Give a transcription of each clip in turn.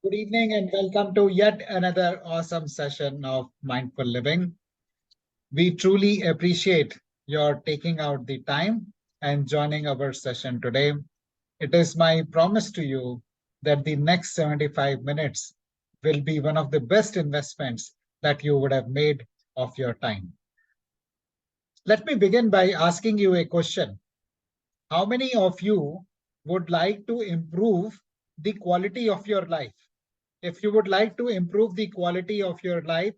Good evening and welcome to yet another awesome session of Mindful Living. We truly appreciate your taking out the time and joining our session today. It is my promise to you that the next 75 minutes will be one of the best investments that you would have made of your time. Let me begin by asking you a question. How many of you would like to improve the quality of your life? If you would like to improve the quality of your life,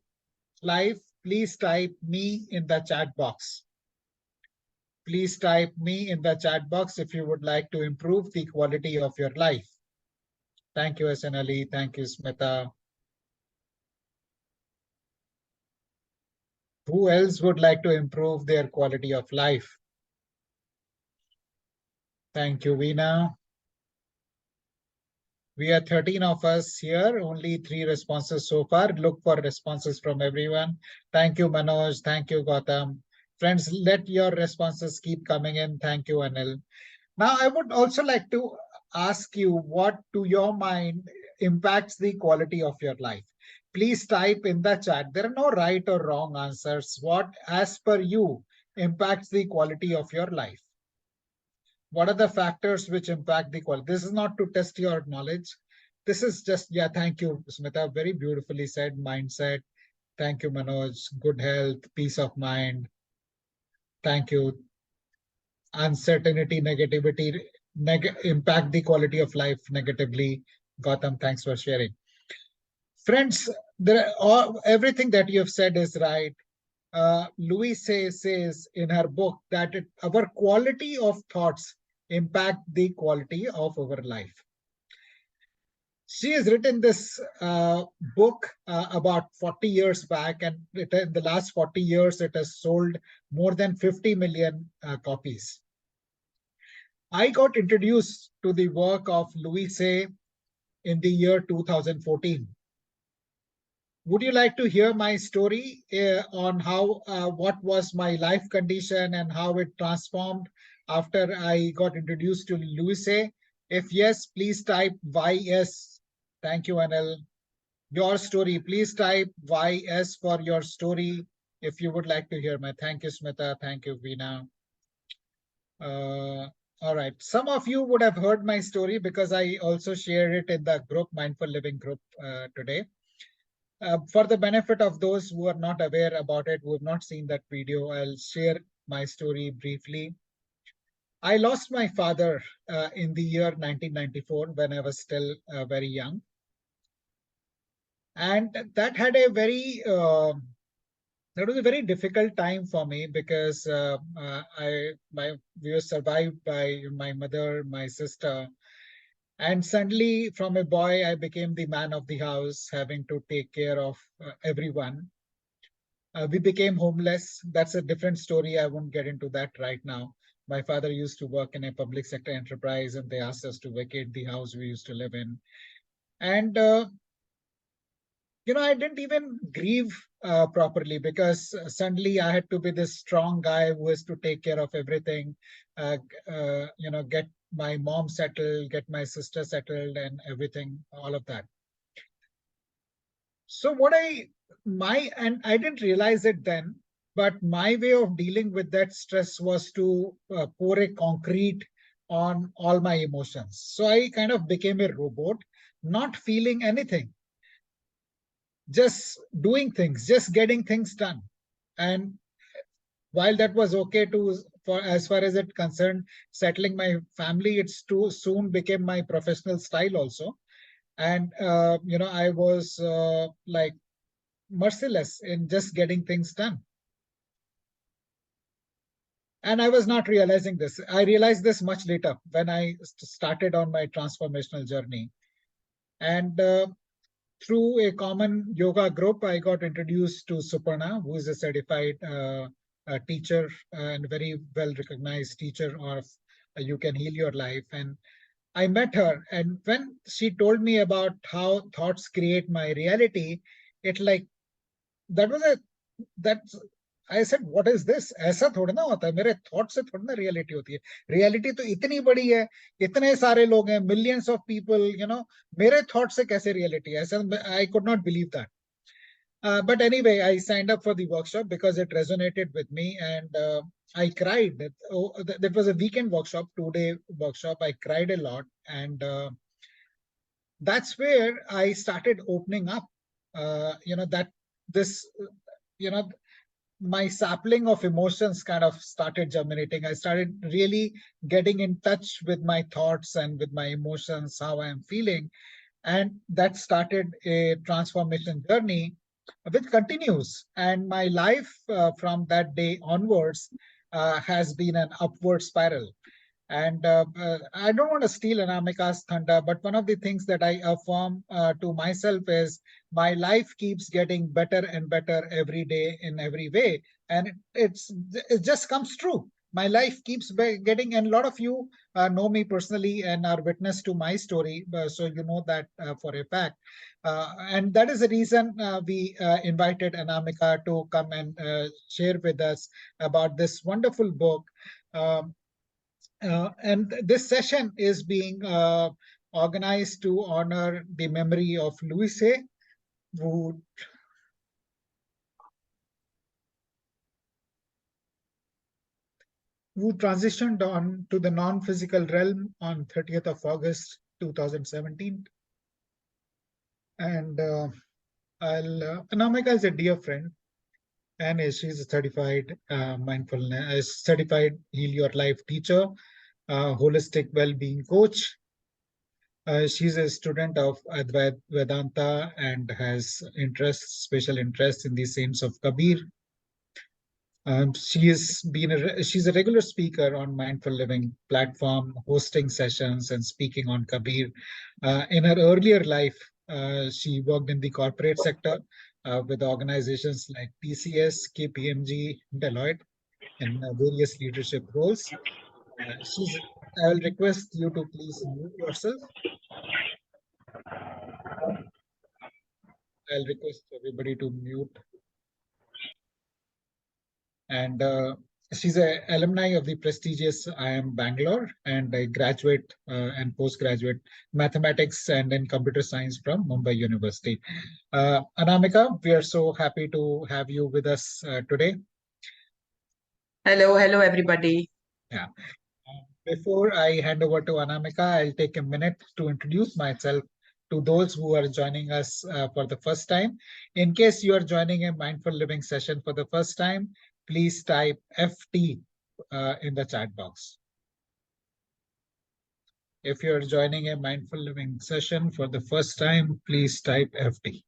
please type me in the chat box. Please type me in the chat box if you would like to improve the quality of your life. Thank you, SN Ali. Thank you, Smita. Who else would like to improve their quality of life? Thank you, Veena. We are 13 of us here, only 3 responses so far. Look for responses from everyone. Thank you, Manoj. Thank you, Gautam. Friends, let your responses keep coming in. Thank you, Anil. Now, I would also like to ask you what, to your mind, impacts the quality of your life. Please type in the chat. There are no right or wrong answers. What, as per you, impacts the quality of your life? What are the factors which impact the quality? This is not to test your knowledge. This is just, yeah, thank you, Smita. Very beautifully said. Mindset. Thank you, Manoj. Good health, peace of mind. Thank you. Uncertainty, negativity, impact the quality of life negatively. Gautam, thanks for sharing. Friends, everything that you have said is right. Louise Hay says in her book that our quality of thoughts impact the quality of our life. She has written this book about 40 years back, and in the last 40 years, it has sold more than 50 million copies. I got introduced to the work of Louise Hay in the year 2014. Would you like to hear my story on how what was my life condition and how it transformed after I got introduced to Louise Hay? If yes, please type YS. Thank you, Anil. Your story. Please type YS for your story if you would like to hear my. Thank you, Smita. Thank you, Veena. All right. Some of you would have heard my story because I also shared it in the group, Mindful Living group today. For the benefit of those who are not aware about it, who have not seen that video, I'll share my story briefly. I lost my father in the year 1994 when I was still very young. And that had a very that was a very difficult time for me because we were survived by my mother, my sister, and suddenly from a boy I became the man of the house, having to take care of everyone. We became homeless. That's a different story. I won't get into that right now. My father used to work in a public sector enterprise, and they asked us to vacate the house we used to live in. And I didn't even grieve properly because suddenly I had to be this strong guy who has to take care of everything, get my mom settled, get my sister settled, and everything, all of that. So and I didn't realize it then, but my way of dealing with that stress was to pour a concrete on all my emotions. So I kind of became a robot, not feeling anything, just doing things, just getting things done. And while that was okay for as far as it concerned settling my family, it's too soon became my professional style also. And I was like merciless in just getting things done. And I was not realizing this. I realized this much later when I started on my transformational journey. And through a common yoga group, I got introduced to Suparna, who is a certified teacher and very well recognized teacher of You Can Heal Your Life. And I met her. And when she told me about how thoughts create my reality, it like that was a that I said, what is this? ऐसा थोड़ा ना होता है, मेरे thought से थोड़ा ना reality होती है. Reality तो इतनी बड़ी है, इतने सारे लोग हैं, millions of people, मेरे thought से कैसे reality है? ऐसा I could not believe that. But anyway, I signed up for the workshop because it resonated with me, and I cried. That was a weekend workshop, 2-day workshop. I cried a lot, and that's where I started opening up. That this, you know, my sapling of emotions kind of started germinating. I started really getting in touch with my thoughts and with my emotions, how I am feeling. And that started a transformation journey which continues. And my life from that day onwards has been an upward spiral. And I don't want to steal Anamika's thunder, but one of the things that I affirm to myself is my life keeps getting better and better every day in every way. And it just comes true. My life keeps getting, and a lot of you know me personally and are witness to my story. So you know that for a fact. And that is the reason we invited Anamika to come and share with us about this wonderful book. Um, and this session is being organized to honor the memory of Louise Hay, who, who transitioned on to the non-physical realm on 30th of August 2017. And Anamika is a dear friend, and she's a certified mindfulness, certified Heal Your Life teacher, holistic well-being coach. She's a student of Advait Vedanta and has special interest in the saints of Kabir. She's a regular speaker on mindful living platform, hosting sessions and speaking on Kabir. In her earlier life, she worked in the corporate sector with organizations like TCS, KPMG, Deloitte, in various leadership roles. I will request you to please mute yourself. I'll request everybody to mute. And she's an alumni of the prestigious IIM Bangalore and a graduate and postgraduate mathematics and in computer science from Mumbai University. Anamika, we are so happy to have you with us today. Hello, everybody. Yeah. Before I hand over to Anamika, I'll take a minute to introduce myself to those who are joining us for the first time. In case you are joining a mindful living session for the first time, please type FT in the chat box. If you're joining a mindful living session for the first time, please type FT.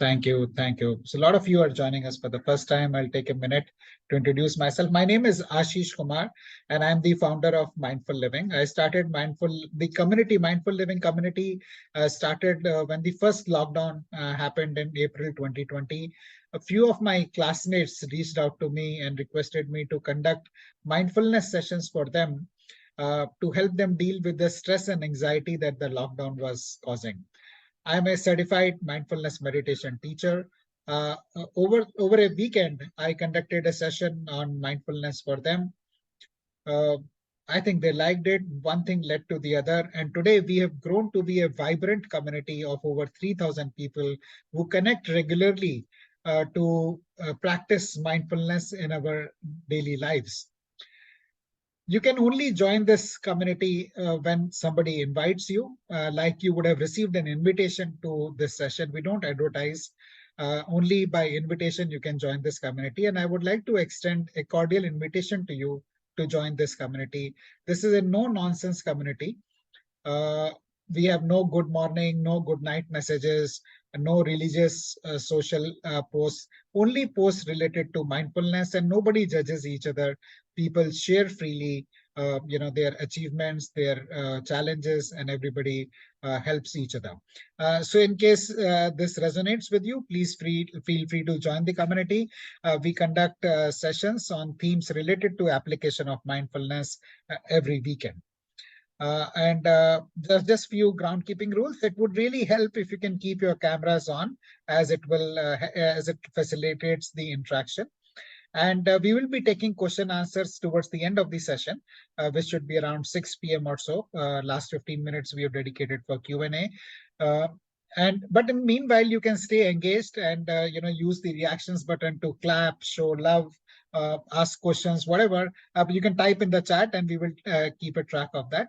Thank you. Thank you. So a lot of you are joining us for the first time. I'll take a minute to introduce myself. My name is Ashish Kumar, and I'm the founder of Mindful Living. I started Mindful Living community started when the first lockdown happened in April 2020. A few of my classmates reached out to me and requested me to conduct mindfulness sessions for them to help them deal with the stress and anxiety that the lockdown was causing. I'm a certified mindfulness meditation teacher. Over a weekend, I conducted a session on mindfulness for them. Uh, I think they liked it. One thing led to the other. And today we have grown to be a vibrant community of over 3,000 people who connect regularly to practice mindfulness in our daily lives. You can only join this community when somebody invites you, like you would have received an invitation to this session. We don't advertise. Only by invitation you can join this community. And I would like to extend a cordial invitation to you to join this community. This is a no-nonsense community. Uh, we have no good morning, no good night messages, no religious social posts, only posts related to mindfulness, and nobody judges each other. People share freely, their achievements, their challenges, and everybody helps each other. So in case this resonates with you, please feel free to join the community. We conduct sessions on themes related to application of mindfulness every weekend. And there's just few groundkeeping rules. It would really help if you can keep your cameras on, as it facilitates the interaction. And we will be taking question answers towards the end of the session, which should be around 6 p.m. or so. Last 15 minutes we have dedicated for Q&A. But in meanwhile, you can stay engaged and use the reactions button to clap, show love, ask questions, whatever. You can type in the chat and we will keep a track of that.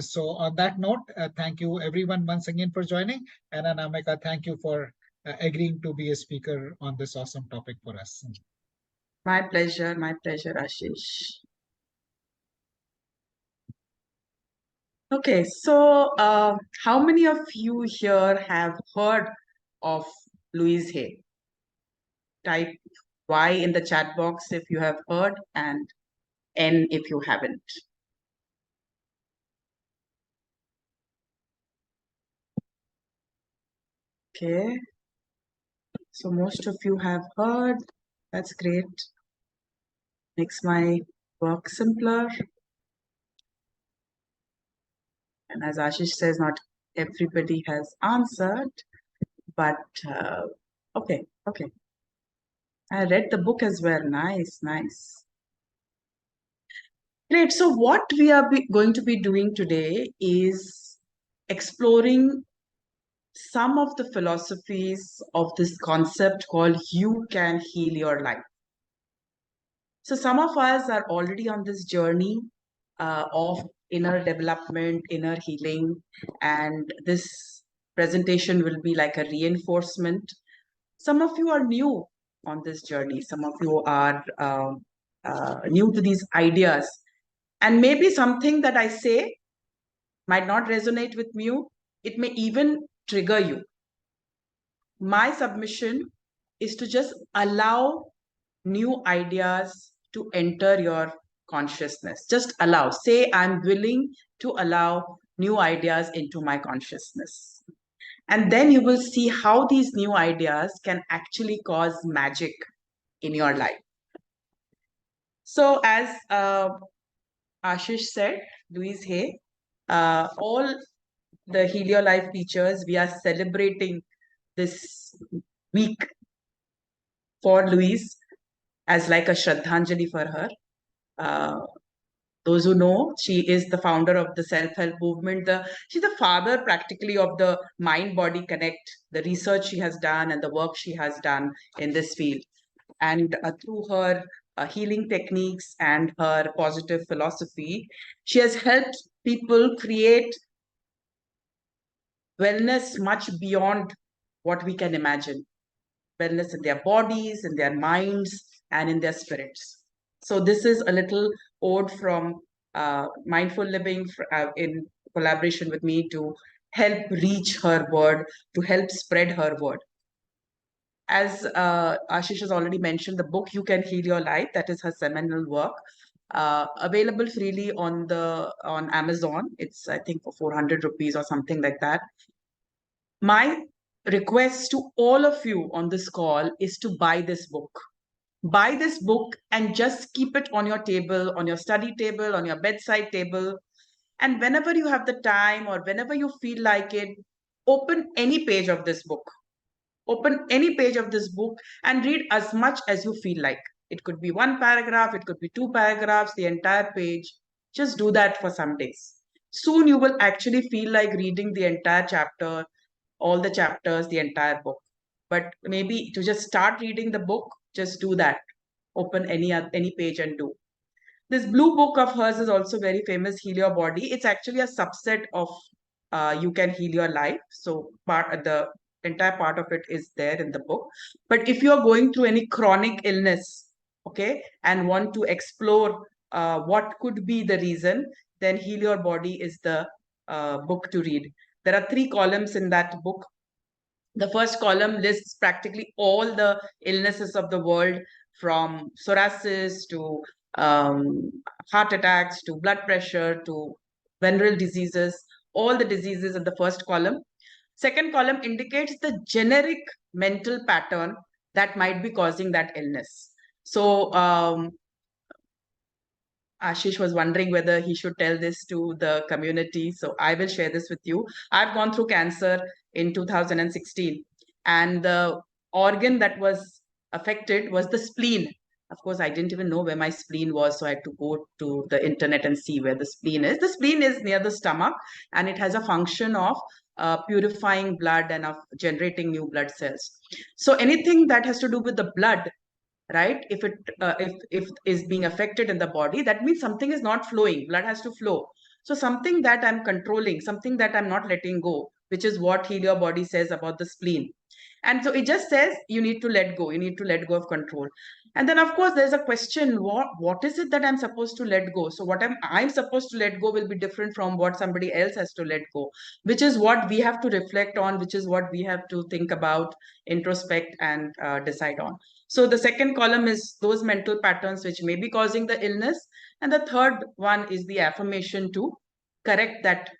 So on that note, thank you everyone once again for joining. And Anamika, thank you for agreeing to be a speaker on this awesome topic for us. My pleasure, Ashish. Okay, so how many of you here have heard of Louise Hay? Type Y in the chat box if you have heard and N if you haven't. Okay, so most of you have heard. That's great. Makes my work simpler. And as Ashish says, not everybody has answered, but okay. I read the book as well. Nice. Great. So what we are going to be doing today is exploring some of the philosophies of this concept called you can heal your life. So some of us are already on this journey of inner development, inner healing, and this presentation will be like a reinforcement. Some of you are new on this journey. Some of you are new to these ideas. And maybe something that I say might not resonate with you. It may even trigger you. My submission is to just allow new ideas to enter your consciousness. Just allow. Say, I'm willing to allow new ideas into my consciousness. And then you will see how these new ideas can actually cause magic in your life. So as Ashish said, Louise Hay, all the Heal Your Life teachers, we are celebrating this week for Louise as like a Shraddhanjali for her. Those who know, she is the founder of the self-help movement. She's the father practically of the mind-body connect, the research she has done and the work she has done in this field. And through her healing techniques and her positive philosophy, she has helped people create wellness much beyond what we can imagine. Wellness in their bodies, in their minds, and in their spirits. So this is a little ode from Mindful Living in collaboration with me to help reach her word, to help spread her word. As Ashish has already mentioned, the book You Can Heal Your Life, that is her seminal work, available freely on Amazon. It's, I think, for 400 rupees or something like that. My request to all of you on this call is to buy this book. Buy this book and just keep it on your table, on your study table, on your bedside table. And whenever you have the time or whenever you feel like it, open any page of this book. Open any page of this book and read as much as you feel like. It could be one paragraph, it could be two paragraphs, the entire page. Just do that for some days. Soon you will actually feel like reading the entire chapter, all the chapters, the entire book. But maybe to just start reading the book, just do that. Open any page and do. This blue book of hers is also very famous, Heal Your Body. It's actually a subset of You Can Heal Your Life. So the entire part of it is there in the book. But if you're going through any chronic illness, okay, and want to explore what could be the reason, then Heal Your Body is the book to read. There are 3 columns in that book. The first column lists practically all the illnesses of the world, from psoriasis to heart attacks to blood pressure to venereal diseases, all the diseases in the first column. Second column indicates the generic mental pattern that might be causing that illness. So Ashish was wondering whether he should tell this to the community. So I will share this with you. I've gone through cancer in 2016, and the organ that was affected was the spleen. Of course, I didn't even know where my spleen was, so I had to go to the internet and see where the spleen is. The spleen is near the stomach, and it has a function of purifying blood and of generating new blood cells. So anything that has to do with the blood, right, if it if is being affected in the body, that means something is not flowing. Blood has to flow. So something that I'm controlling, something that I'm not letting go, which is what Heal Your Body says about the spleen. And so it just says you need to let go, you need to let go of control. And then of course there's a question, what is it that I'm supposed to let go? So what I'm supposed to let go will be different from what somebody else has to let go, which is what we have to reflect on, which is what we have to think about, introspect, and decide on. So the second column is those mental patterns which may be causing the illness, and the third one is the affirmation to correct that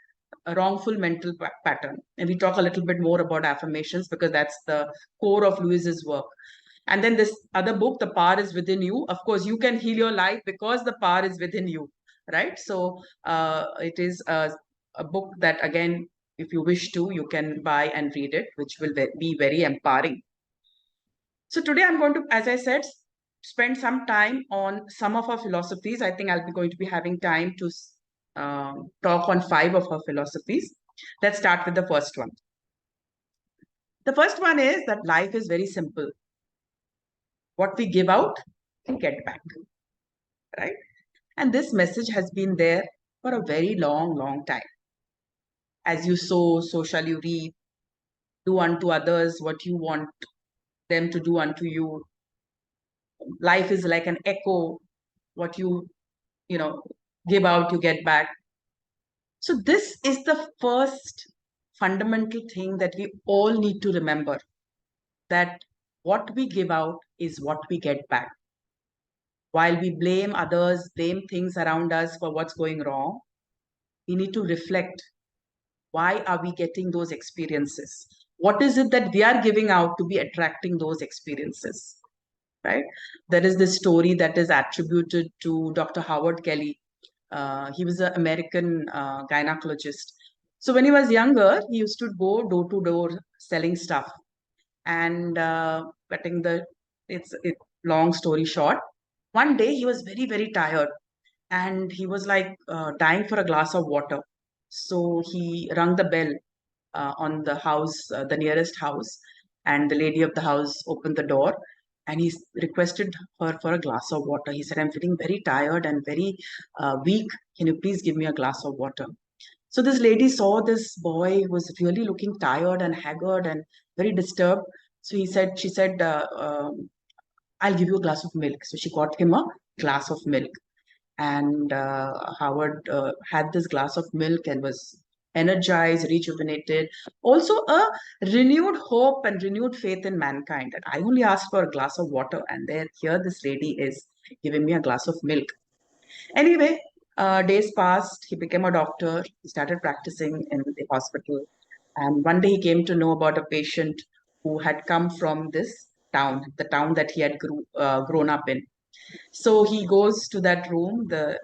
a wrongful mental pattern. And we talk a little bit more about affirmations because that's the core of Louise's work. And then this other book, The Power is Within You. Of course, you can heal your life because the power is within you, right? So it is a book that, again, if you wish to, you can buy and read it, which will be very empowering. So today I'm going to, as I said, spend some time on some of our philosophies. I think I'll be going to be having time to talk on 5 of her philosophies. Let's start with the first one. The first one is that life is very simple. What we give out, we get back, right? And this message has been there for a very long, long time. As you sow, so shall you reap. Do unto others what you want them to do unto you. Life is like an echo. What you give out, you get back. So this is the first fundamental thing that we all need to remember, that what we give out is what we get back. While we blame others, blame things around us for what's going wrong, we need to reflect, why are we getting those experiences? What is it that we are giving out to be attracting those experiences, right? There is this story that is attributed to Dr. Howard Kelly. He was an American gynecologist. So when he was younger, he used to go door to door selling stuff. And cutting the long story short, one day he was very, very tired, and he was like dying for a glass of water. So he rang the bell on the house, the nearest house, and the lady of the house opened the door, and he requested her for a glass of water. He said, I'm feeling very tired and very weak. Can you please give me a glass of water? So this lady saw this boy who was really looking tired and haggard and very disturbed. So she said, I'll give you a glass of milk. So she got him a glass of milk. And Howard had this glass of milk and was energized, rejuvenated, also a renewed hope and renewed faith in mankind. And I only asked for a glass of water, and here this lady is giving me a glass of milk. Anyway, days passed. He became a doctor. He started practicing in the hospital. And one day he came to know about a patient who had come from this town, the town that he had grown up in. So he goes to that room. The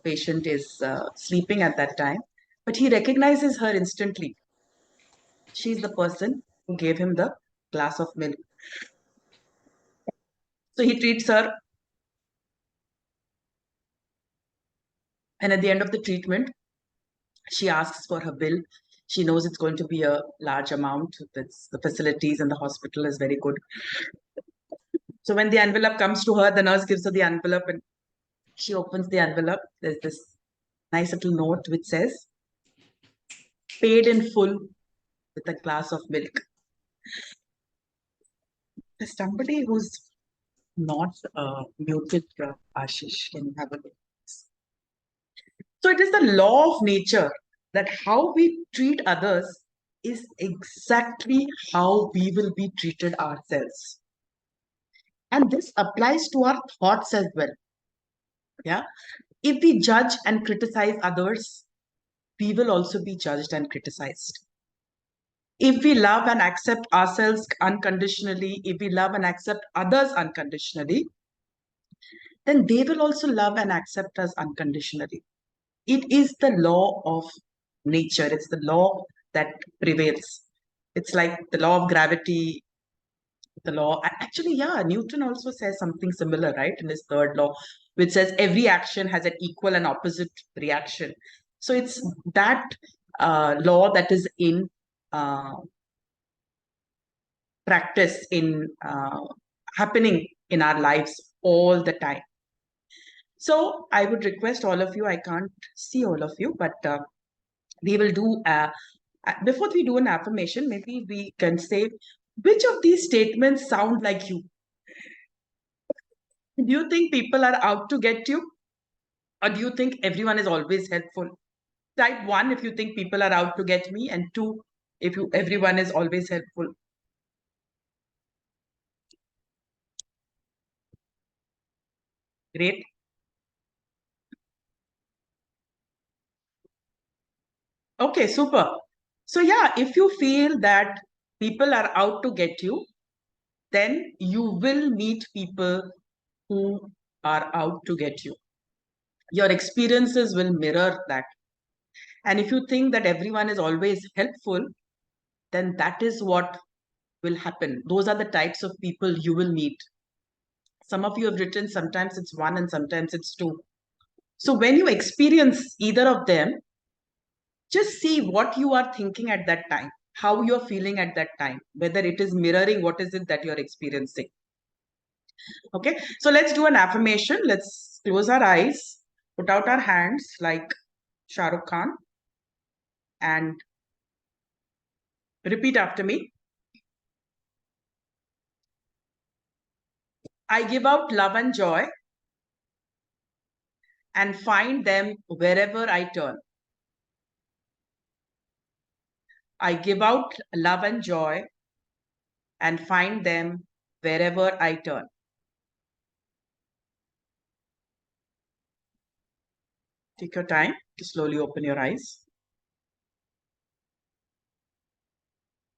patient is sleeping at that time, but he recognizes her instantly. She's the person who gave him the glass of milk. So he treats her. And at the end of the treatment, she asks for her bill. She knows it's going to be a large amount. The facilities and the hospital is very good. So when the envelope comes to her, the nurse gives her the envelope and she opens the envelope. There's this nice little note which says, paid in full with a glass of milk. There's somebody who's not muted, Ashish. Can you have a look? So it is the law of nature that how we treat others is exactly how we will be treated ourselves. And this applies to our thoughts as well. Yeah. If we judge and criticize others, we will also be judged and criticized. If we love and accept ourselves unconditionally, if we love and accept others unconditionally, then they will also love and accept us unconditionally. It is the law of nature. It's the law that prevails. It's like the law of gravity. The law, actually, yeah, Newton also says something similar, right, in his third law, which says every action has an equal and opposite reaction. So it's that law that is in practice, in happening in our lives all the time. So I would request all of you, I can't see all of you, but we will do, before we do an affirmation, maybe we can say, which of these statements sound like you? Do you think people are out to get you? Or do you think everyone is always helpful? Type 1 if you think people are out to get me, and 2 if everyone is always helpful. Great. Okay, super. So yeah, if you feel that people are out to get you, then you will meet people who are out to get you. Your experiences will mirror that. And if you think that everyone is always helpful, then that is what will happen. Those are the types of people you will meet. Some of you have written sometimes it's 1 and sometimes it's 2. So when you experience either of them, just see what you are thinking at that time, how you're feeling at that time, whether it is mirroring what is it that you're experiencing. Okay, so let's do an affirmation. Let's close our eyes, put out our hands like Shah Rukh Khan, and repeat after me. I give out love and joy and find them wherever I turn. I give out love and joy and find them wherever I turn. Take your time to slowly open your eyes.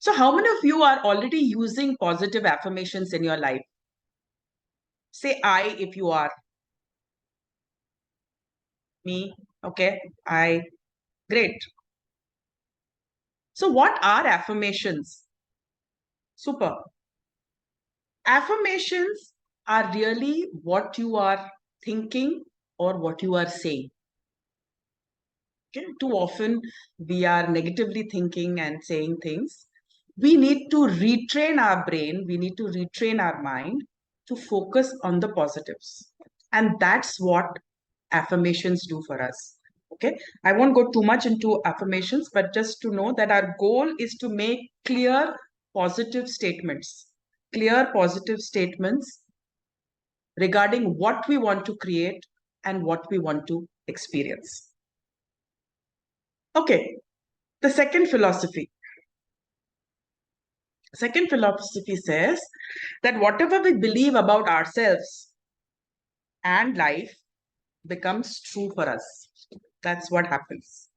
So how many of you are already using positive affirmations in your life? Say I if you are. Me. Okay. I. Great. So what are affirmations? Super. Affirmations are really what you are thinking or what you are saying. Okay? Too often we are negatively thinking and saying things. We need to retrain our brain, we need to retrain our mind to focus on the positives. And that's what affirmations do for us. Okay, I won't go too much into affirmations, but just to know that our goal is to make positive statements, clear positive statements regarding what we want to create and what we want to experience. Okay, the second philosophy. Second philosophy says that whatever we believe about ourselves and life becomes true for us. That's what happens.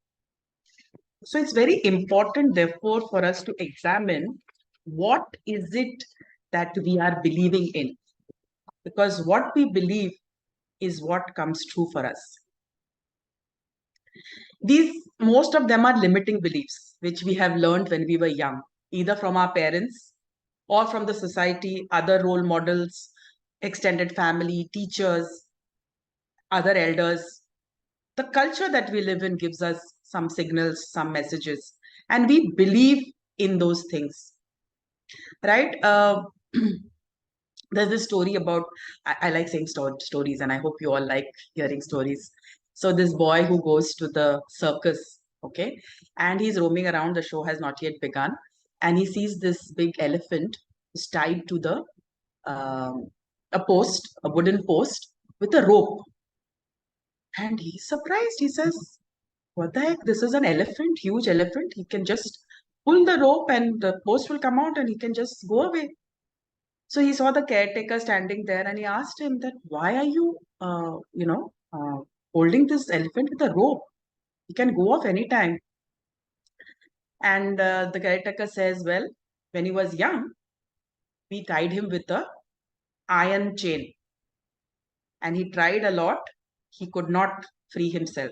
So it's very important, therefore, for us to examine what is it that we are believing in. Because what we believe is what comes true for us. Most of them are limiting beliefs, which we have learned when we were young, either from our parents or from the society, other role models, extended family, teachers, other elders. The culture that we live in gives us some signals, some messages, and we believe in those things, right? There's this story about, I like saying stories, and I hope you all like hearing stories. So this boy who goes to the circus, okay, and he's roaming around, the show has not yet begun, and he sees this big elephant is tied to the a wooden post with a rope. And he's surprised. He says, what the heck? This is an elephant, huge elephant. He can just pull the rope and the post will come out and he can just go away. So he saw the caretaker standing there and he asked him that, why are you, holding this elephant with a rope? He can go off anytime. And the caretaker says, well, when he was young, we tied him with a iron chain. And he tried a lot. He could not free himself.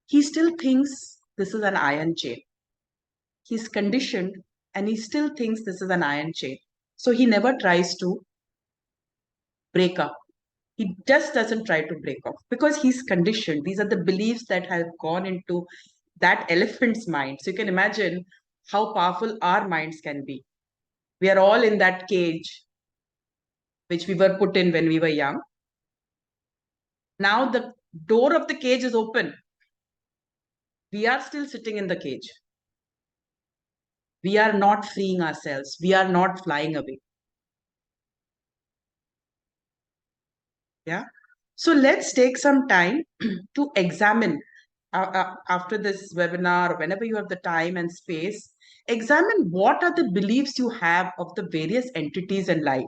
He still thinks this is an iron chain. He's conditioned and he still thinks this is an iron chain. So he never tries to break up. He just doesn't try to break off because he's conditioned. These are the beliefs that have gone into that elephant's mind. So you can imagine how powerful our minds can be. We are all in that cage which we were put in when we were young. Now the door of the cage is open. We are still sitting in the cage. We are not freeing ourselves. We are not flying away. Yeah. So let's take some time to examine after this webinar, or whenever you have the time and space, examine what are the beliefs you have of the various entities in life.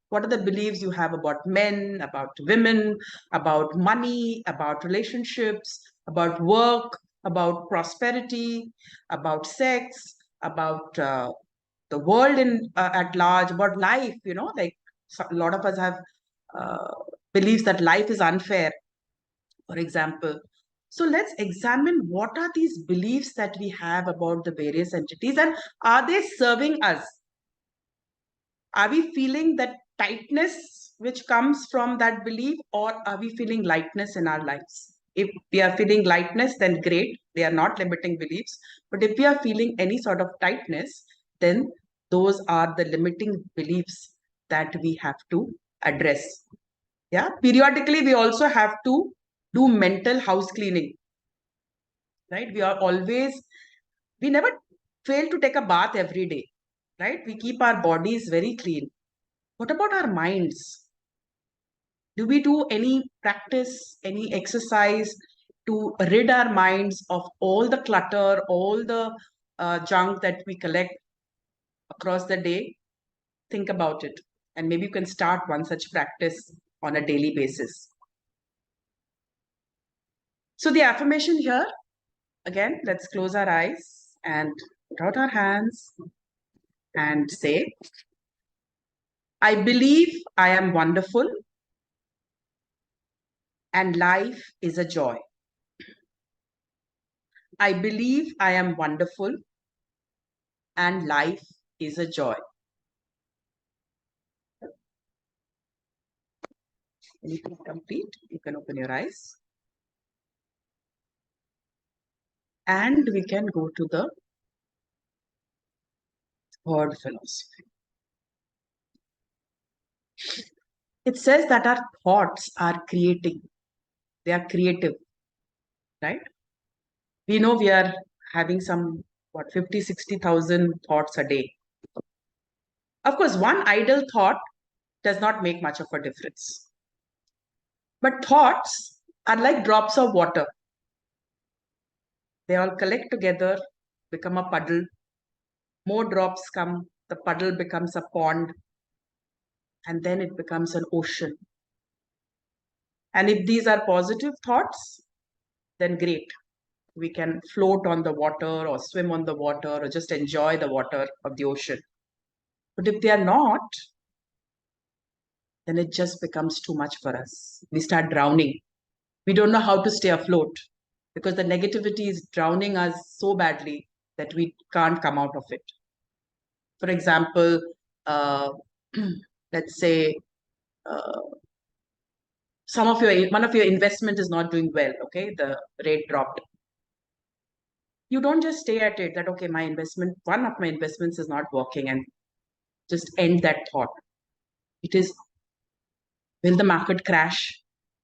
What are the beliefs you have about men, about women, about money, about relationships, about work, about prosperity, about sex, about the world at large, about life? Like a lot of us have uh, beliefs that life is unfair, for example. So let's examine what are these beliefs that we have about the various entities, and are they serving us? Are we feeling that tightness which comes from that belief, or are we feeling lightness in our lives? If we are feeling lightness, then great, they are not limiting beliefs. But if we are feeling any sort of tightness, then those are the limiting beliefs that we have to address. Yeah, periodically we also have to do mental house cleaning, right? We never fail to take a bath every day, right? We keep our bodies very clean. What about our minds? Do we do any practice, any exercise to rid our minds of all the clutter, all the junk that we collect across the day? Think about it. And maybe you can start one such practice on a daily basis. So the affirmation here, again, let's close our eyes and put out our hands and say, I believe I am wonderful and life is a joy. I believe I am wonderful and life is a joy. Anything complete? You can open your eyes. And we can go to the third philosophy. It says that our thoughts are creating. They are creative, right? We know we are having some, 50, 60,000 thoughts a day. Of course, one idle thought does not make much of a difference. But thoughts are like drops of water. They all collect together, become a puddle. More drops come, the puddle becomes a pond, and then it becomes an ocean. And if these are positive thoughts, then great. We can float on the water or swim on the water or just enjoy the water of the ocean. But if they are not, then it just becomes too much for us. We start drowning. We don't know how to stay afloat because the negativity is drowning us so badly that we can't come out of it. For example, uh, let's say uh, one of your investment is not doing well. Okay, the rate dropped. You don't just stay at it that okay, one of my investments is not working, and just end that thought. It is, will the market crash?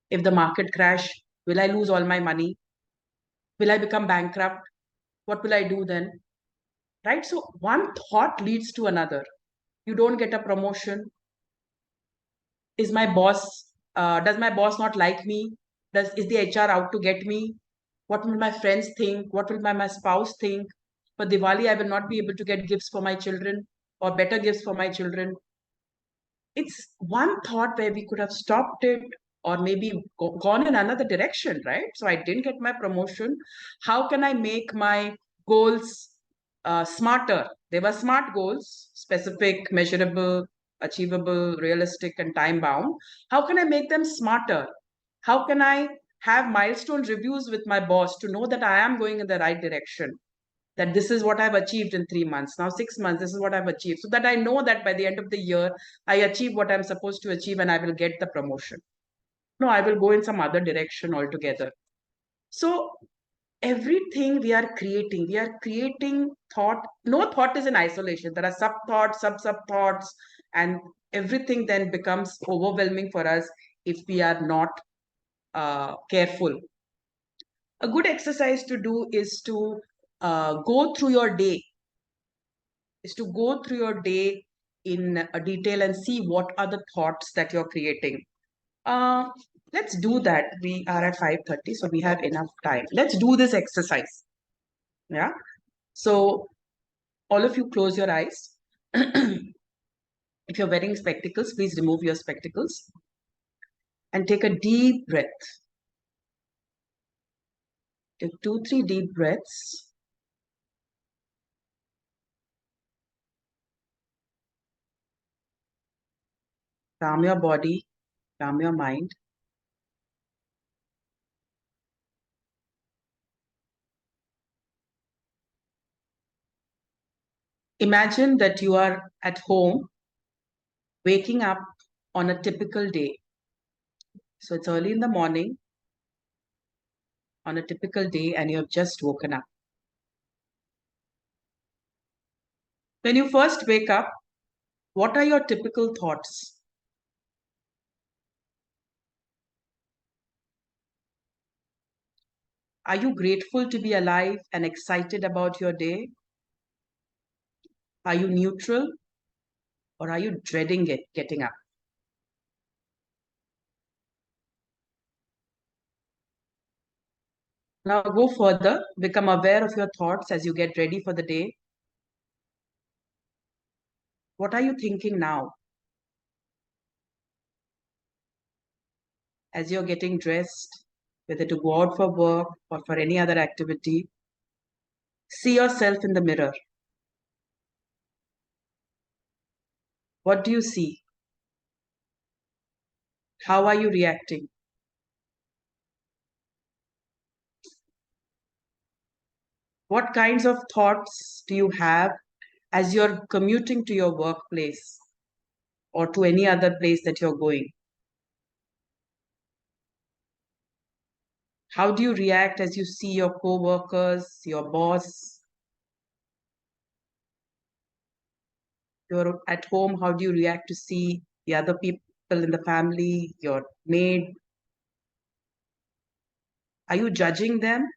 If the market crash, will I lose all my money? Will I become bankrupt? What will I do then? Right? So one thought leads to another. You don't get a promotion. Is my boss, does my boss not like me? Is the HR out to get me? What will my friends think? What will my spouse think? For Diwali, I will not be able to get gifts for my children or better gifts for my children. It's one thought where we could have stopped it or maybe gone in another direction, right? So I didn't get my promotion. How can I make my goals smarter? They were smart goals, specific, measurable, achievable, realistic, and time bound. How can I make them smarter? How can I have milestone reviews with my boss to know that I am going in the right direction? that this is what I've achieved in 3 months. Now 6 months, this is what I've achieved. So that I know that by the end of the year, I achieve what I'm supposed to achieve and I will get the promotion. No, I will go in some other direction altogether. So everything we are creating thought. No thought is in isolation. There are sub thoughts, sub thoughts, and everything then becomes overwhelming for us if we are not careful. A good exercise to do is to go through your day, in a detail and see what are the thoughts that you're creating. Uh, let's do that. We are at 5:30, so we have enough time. Let's do this exercise. Yeah. So all of you close your eyes. If you're wearing spectacles, please remove your spectacles and take a deep breath. Take 2-3 deep breaths. Calm your body, calm your mind. Imagine that you are at home, waking up on a typical day. So it's early in the morning on a typical day and you have just woken up. When you first wake up, what are your typical thoughts? Are you grateful to be alive and excited about your day? Are you neutral or are you dreading it, getting up? Now go further, become aware of your thoughts as you get ready for the day. What are you thinking now? As you're getting dressed, whether to go out for work or for any other activity, see yourself in the mirror. What do you see? How are you reacting? What kinds of thoughts do you have as you're commuting to your workplace or to any other place that you're going? How do you react as you see your co-workers, your boss? You're at home, how do you react to see the other people in the family, your maid? Are you judging them?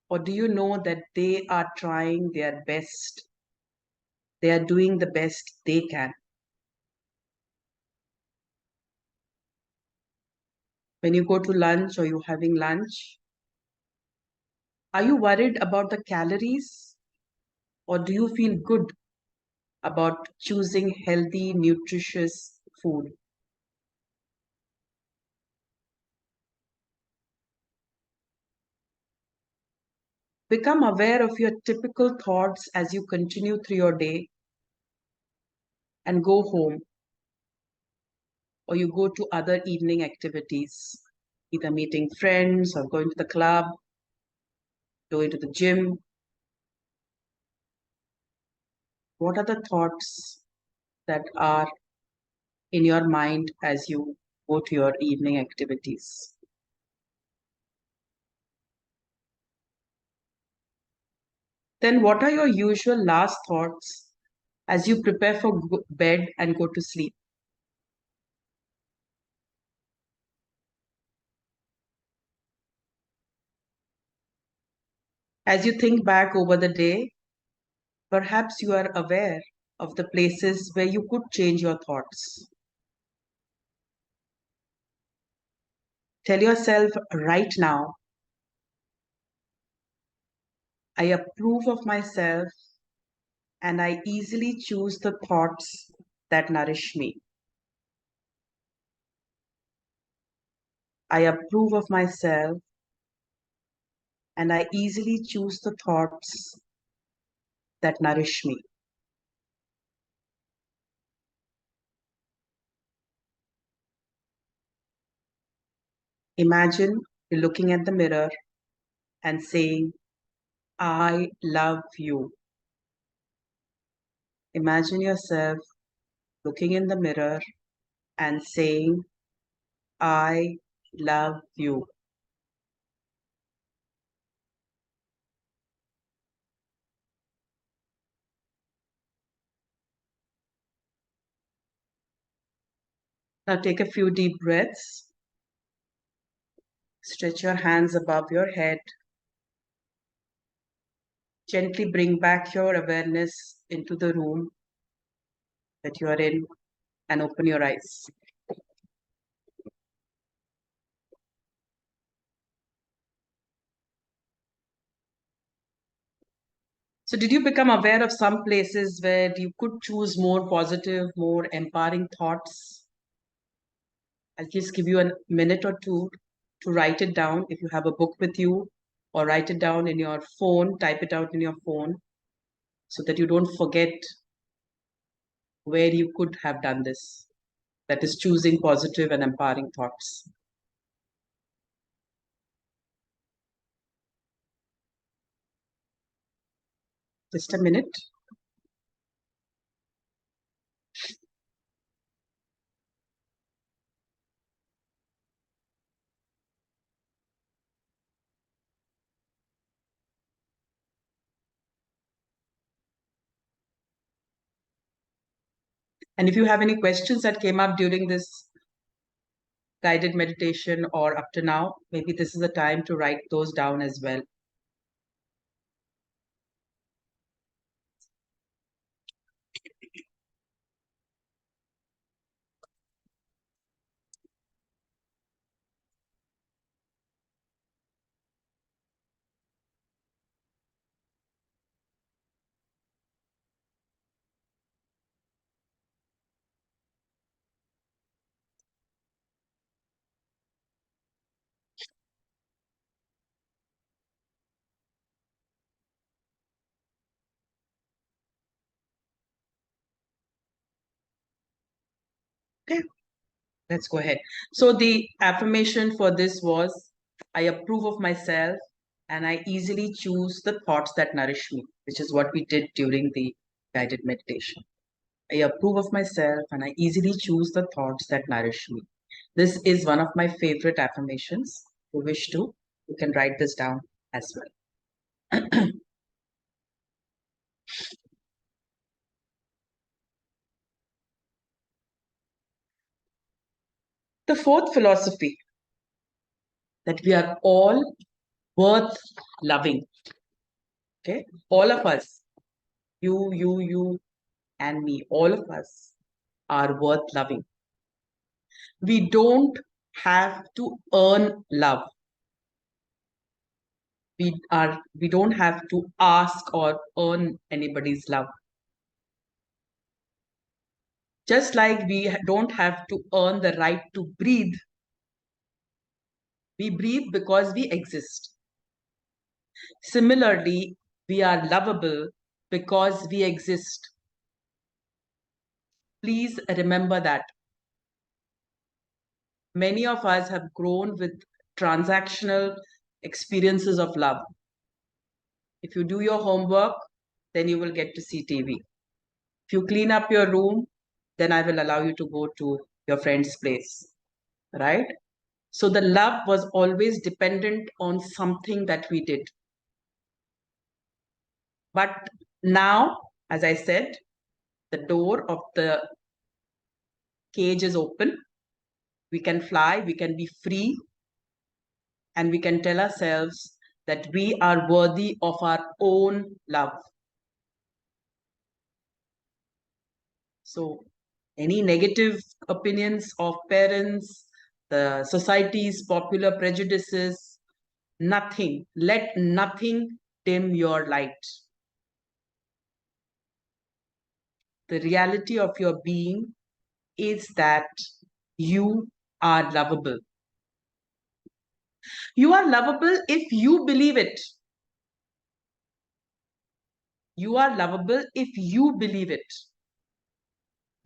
Or do you know that they are trying their best? They are doing the best they can. When you go to lunch or you're having lunch, are you worried about the calories? Or do you feel good about choosing healthy, nutritious food? Become aware of your typical thoughts as you continue through your day and go home or you go to other evening activities, either meeting friends or going to the club, going to the gym. What are the thoughts that are in your mind as you go to your evening activities? Then, what are your usual last thoughts as you prepare for bed and go to sleep? As you think back over the day, perhaps you are aware of the places where you could change your thoughts. Tell yourself right now, I approve of myself and I easily choose the thoughts that nourish me. I approve of myself and I easily choose the thoughts that nourish me. Imagine you're looking at the mirror and saying, I love you. Imagine yourself looking in the mirror and saying, I love you. Now take a few deep breaths. Stretch your hands above your head. Gently bring back your awareness into the room that you are in and open your eyes. So, did you become aware of some places where you could choose more positive, more empowering thoughts? I'll just give you a minute or two to write it down if you have a book with you, or write it down in your phone, type it out in your phone so that you don't forget where you could have done this. That is choosing positive and empowering thoughts. Just a minute. And if you have any questions that came up during this guided meditation or up to now, maybe this is the time to write those down as well. Okay, let's go ahead. So the affirmation for this was, I approve of myself and I easily choose the thoughts that nourish me, which is what we did during the guided meditation. I approve of myself and I easily choose the thoughts that nourish me. This is one of my favorite affirmations. If you wish to, you can write this down as well. The fourth philosophy, that we are all worth loving. Okay, all of us, you, and me, all of us are worth loving. We don't have to earn love. We don't have to ask or earn anybody's love. Just like we don't have to earn the right to breathe, we breathe because we exist. Similarly, we are lovable because we exist. Please remember that. Many of us have grown with transactional experiences of love. If you do your homework, then you will get to see TV. If you clean up your room, then I will allow you to go to your friend's place, right? So the love was always dependent on something that we did. But now, as I said, the door of the cage is open. We can fly, we can be free, and we can tell ourselves that we are worthy of our own love. So, any negative opinions of parents, the society's popular prejudices, nothing, let nothing dim your light. The reality of your being is that you are lovable. You are lovable if you believe it. You are lovable if you believe it.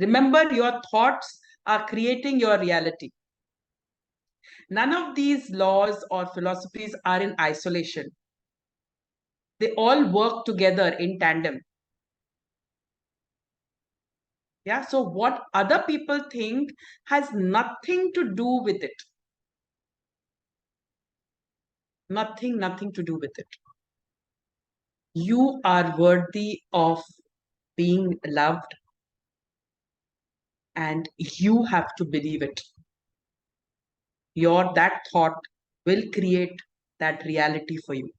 Remember, your thoughts are creating your reality. None of these laws or philosophies are in isolation. They all work together in tandem. Yeah, so what other people think has nothing to do with it. Nothing to do with it. You are worthy of being loved, and you have to believe it. That thought will create that reality for you.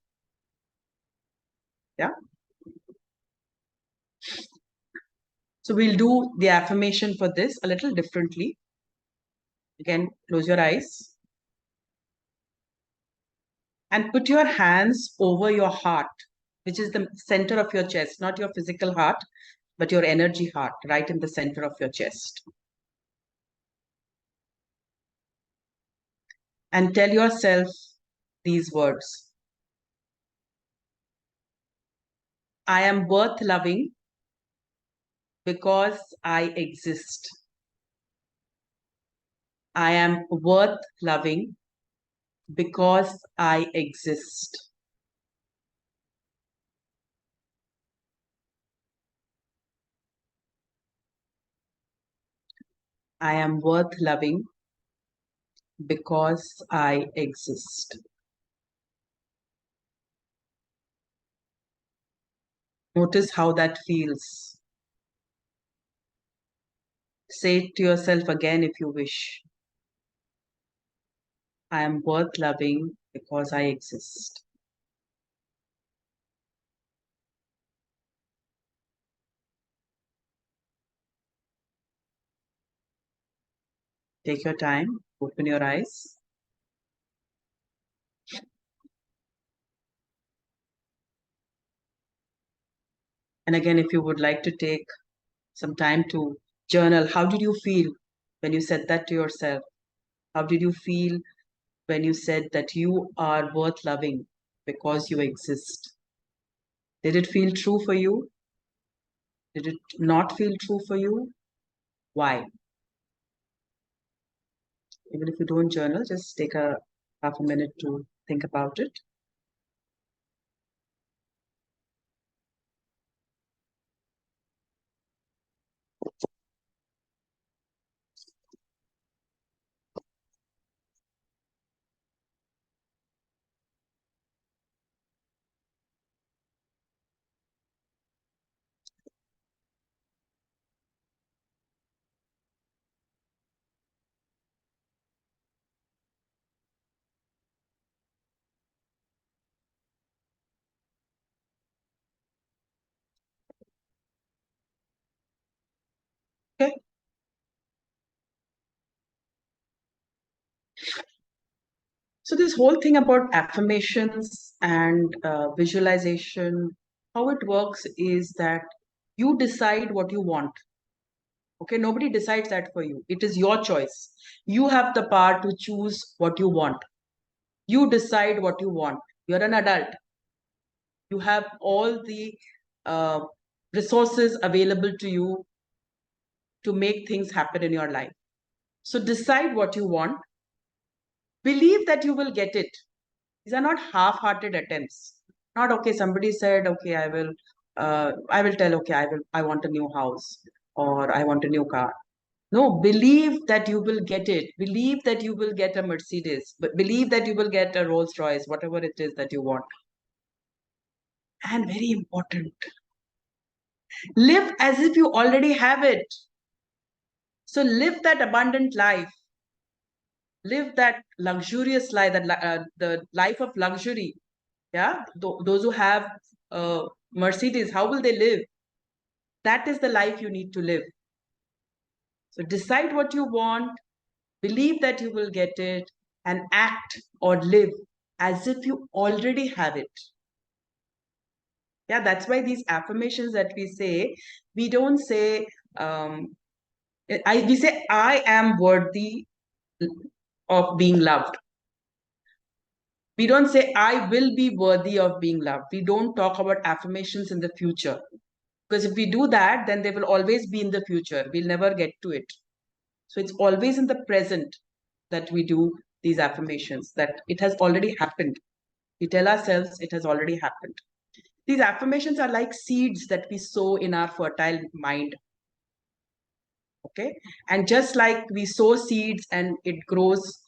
Yeah. So we'll do the affirmation for this a little differently. Again, close your eyes and put your hands over your heart, which is the center of your chest, not your physical heart, but your energy heart, right in the center of your chest. And tell yourself these words. I am worth loving because I exist. I am worth loving because I exist. I am worth loving because I exist. Notice how that feels. Say it to yourself again if you wish. I am worth loving because I exist. Take your time, open your eyes. And again, if you would like to take some time to journal, how did you feel when you said that to yourself? How did you feel when you said that you are worth loving because you exist? Did it feel true for you? Did it not feel true for you? Why? Even if you don't journal, just take a half a minute to think about it. Okay. So this whole thing about affirmations and visualization, how it works is that you decide what you want. Okay, nobody decides that for you. It is your choice. You have the power to choose what you want. You decide what you want. You're an adult. You have all the uh, resources available to you to make things happen in your life. So decide what you want. Believe that you will get it. These are not half-hearted attempts. Not okay. Somebody said, okay, I will tell, okay, I want a new house or I want a new car. No, believe that you will get it. Believe that you will get a Mercedes. But believe that you will get a Rolls Royce, whatever it is that you want. And very important, live as if you already have it. So live that abundant life. Live that luxurious life, the life of luxury. Yeah, those who have Mercedes, how will they live? That is the life you need to live. So decide what you want, believe that you will get it, and act or live as if you already have it. Yeah, that's why these affirmations that we don't say, we say, I am worthy of being loved. We don't say, I will be worthy of being loved. We don't talk about affirmations in the future. Because if we do that, then they will always be in the future. We'll never get to it. So it's always in the present that we do these affirmations, that it has already happened. We tell ourselves it has already happened. These affirmations are like seeds that we sow in our fertile mind. Okay. And just like we sow seeds and it grows,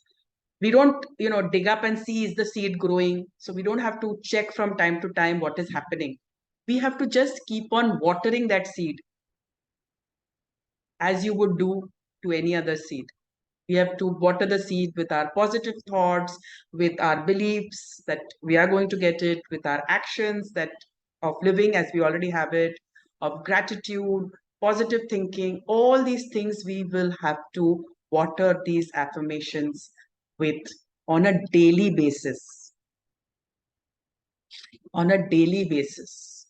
we don't, dig up and see is the seed growing. So we don't have to check from time to time what is happening. We have to just keep on watering that seed as you would do to any other seed. We have to water the seed with our positive thoughts, with our beliefs that we are going to get it, with our actions that of living as we already have it, of gratitude, positive thinking. All these things we will have to water these affirmations with on a daily basis. On a daily basis.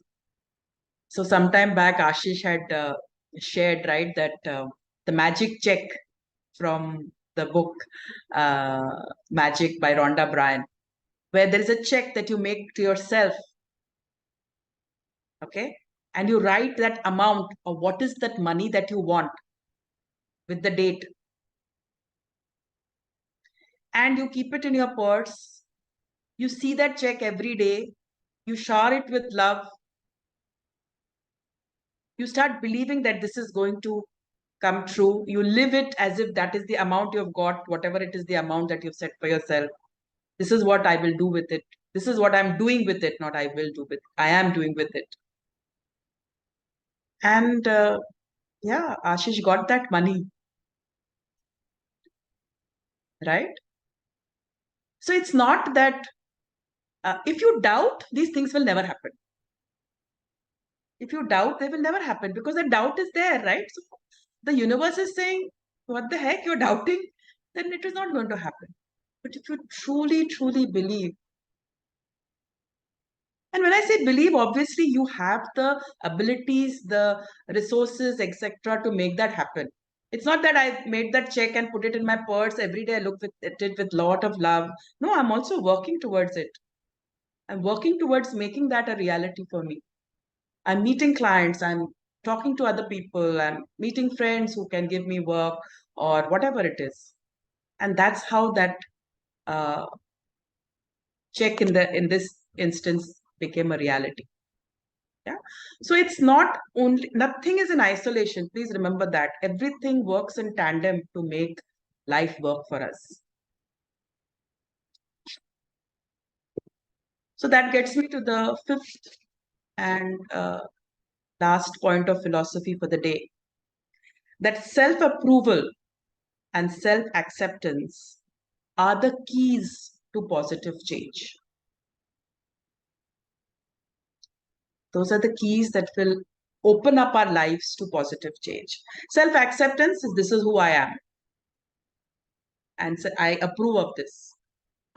So sometime back, Ashish had shared, right, that the magic check from the book Magic by Rhonda Bryan, where there is a check that you make to yourself, okay? And you write that amount of what is that money that you want with the date. And you keep it in your purse. You see that check every day. You shower it with love. You start believing that this is going to come true. You live it as if that is the amount you've got, whatever it is, the amount that you've set for yourself. This is what I will do with it. This is what I'm doing with it, not I will do with it. I am doing with it. And yeah, Ashish got that money, right? So it's not that if you doubt, these things will never happen. If you doubt, they will never happen because the doubt is there, right? So the universe is saying, what the heck, you're doubting? Then it is not going to happen. But if you truly, truly believe, and when I say believe, obviously you have the abilities, the resources, etc., to make that happen. It's not that I made that check and put it in my purse every day. I look at it with lot of love. No, I'm also working towards it. I'm working towards making that a reality for me. I'm meeting clients. I'm talking to other people. I'm meeting friends who can give me work or whatever it is. And that's how that uh, check in this instance became a reality. Yeah. So it's not only, nothing is in isolation. Please remember that everything works in tandem to make life work for us. So that gets me to the fifth and last point of philosophy for the day, that self-approval and self-acceptance are the keys to positive change. Those are the keys that will open up our lives to positive change. Self-acceptance is this is who I am. And so I approve of this.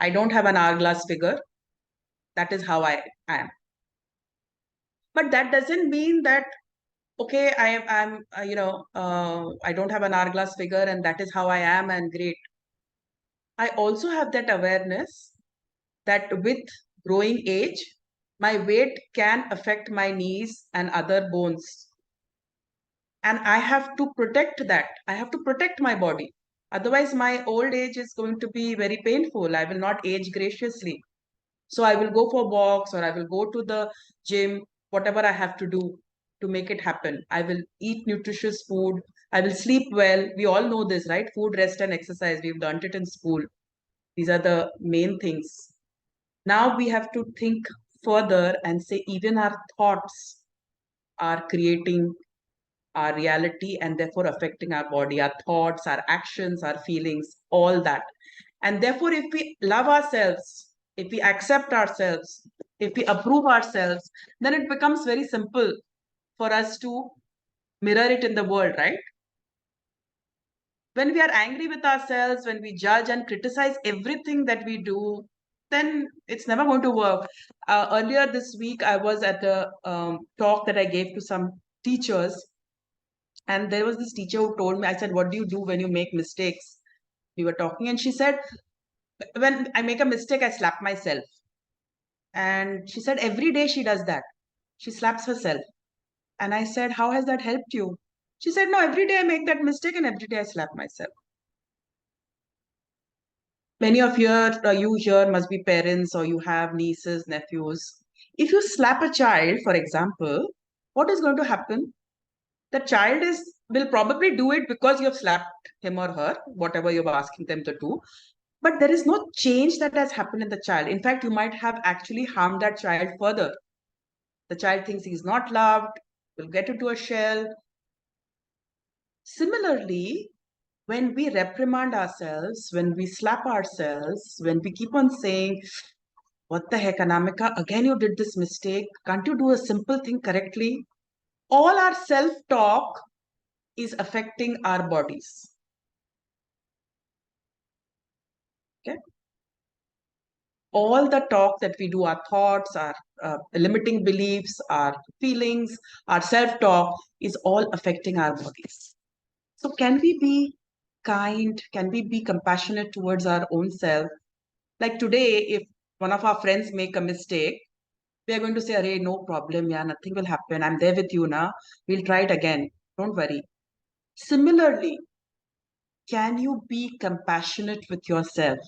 I don't have an hourglass figure. That is how I am. But that doesn't mean that, okay, I'm I don't have an hourglass figure and that is how I am and great. I also have that awareness that with growing age, my weight can affect my knees and other bones. And I have to protect that. I have to protect my body. Otherwise, my old age is going to be very painful. I will not age graciously. So I will go for walks or I will go to the gym, whatever I have to do to make it happen. I will eat nutritious food. I will sleep well. We all know this, right? Food, rest, and exercise. We've learned it in school. These are the main things. Now we have to think further and say even our thoughts are creating our reality and therefore affecting our body, our thoughts, our actions, our feelings, all that. And therefore, if we love ourselves, if we accept ourselves, if we approve ourselves, then it becomes very simple for us to mirror it in the world, right? When we are angry with ourselves, when we judge and criticize everything that we do, then it's never going to work. Earlier this week, I was at a talk that I gave to some teachers. And there was this teacher who told me, I said, what do you do when you make mistakes? We were talking, and she said, when I make a mistake, I slap myself. And she said, every day she does that. She slaps herself. And I said, how has that helped you? She said, no, every day I make that mistake and every day I slap myself. Many of you here must be parents or you have nieces, nephews. If you slap a child, for example, what is going to happen? The child will probably do it because you have slapped him or her, whatever you're asking them to do. But there is no change that has happened in the child. In fact, you might have actually harmed that child further. The child thinks he's not loved, will get into a shell. Similarly, when we reprimand ourselves, when we slap ourselves, when we keep on saying, what the heck, Anamika, again you did this mistake, can't you do a simple thing correctly? All our self-talk is affecting our bodies. Okay? All the talk that we do, our thoughts, our limiting beliefs, our feelings, our self-talk is all affecting our bodies. So can we be kind? Can we be compassionate towards our own self? Like today, if one of our friends make a mistake, we are going to say, Arey, no problem, yeah, nothing will happen. I'm there with you now. We'll try it again. Don't worry. Similarly, can you be compassionate with yourself?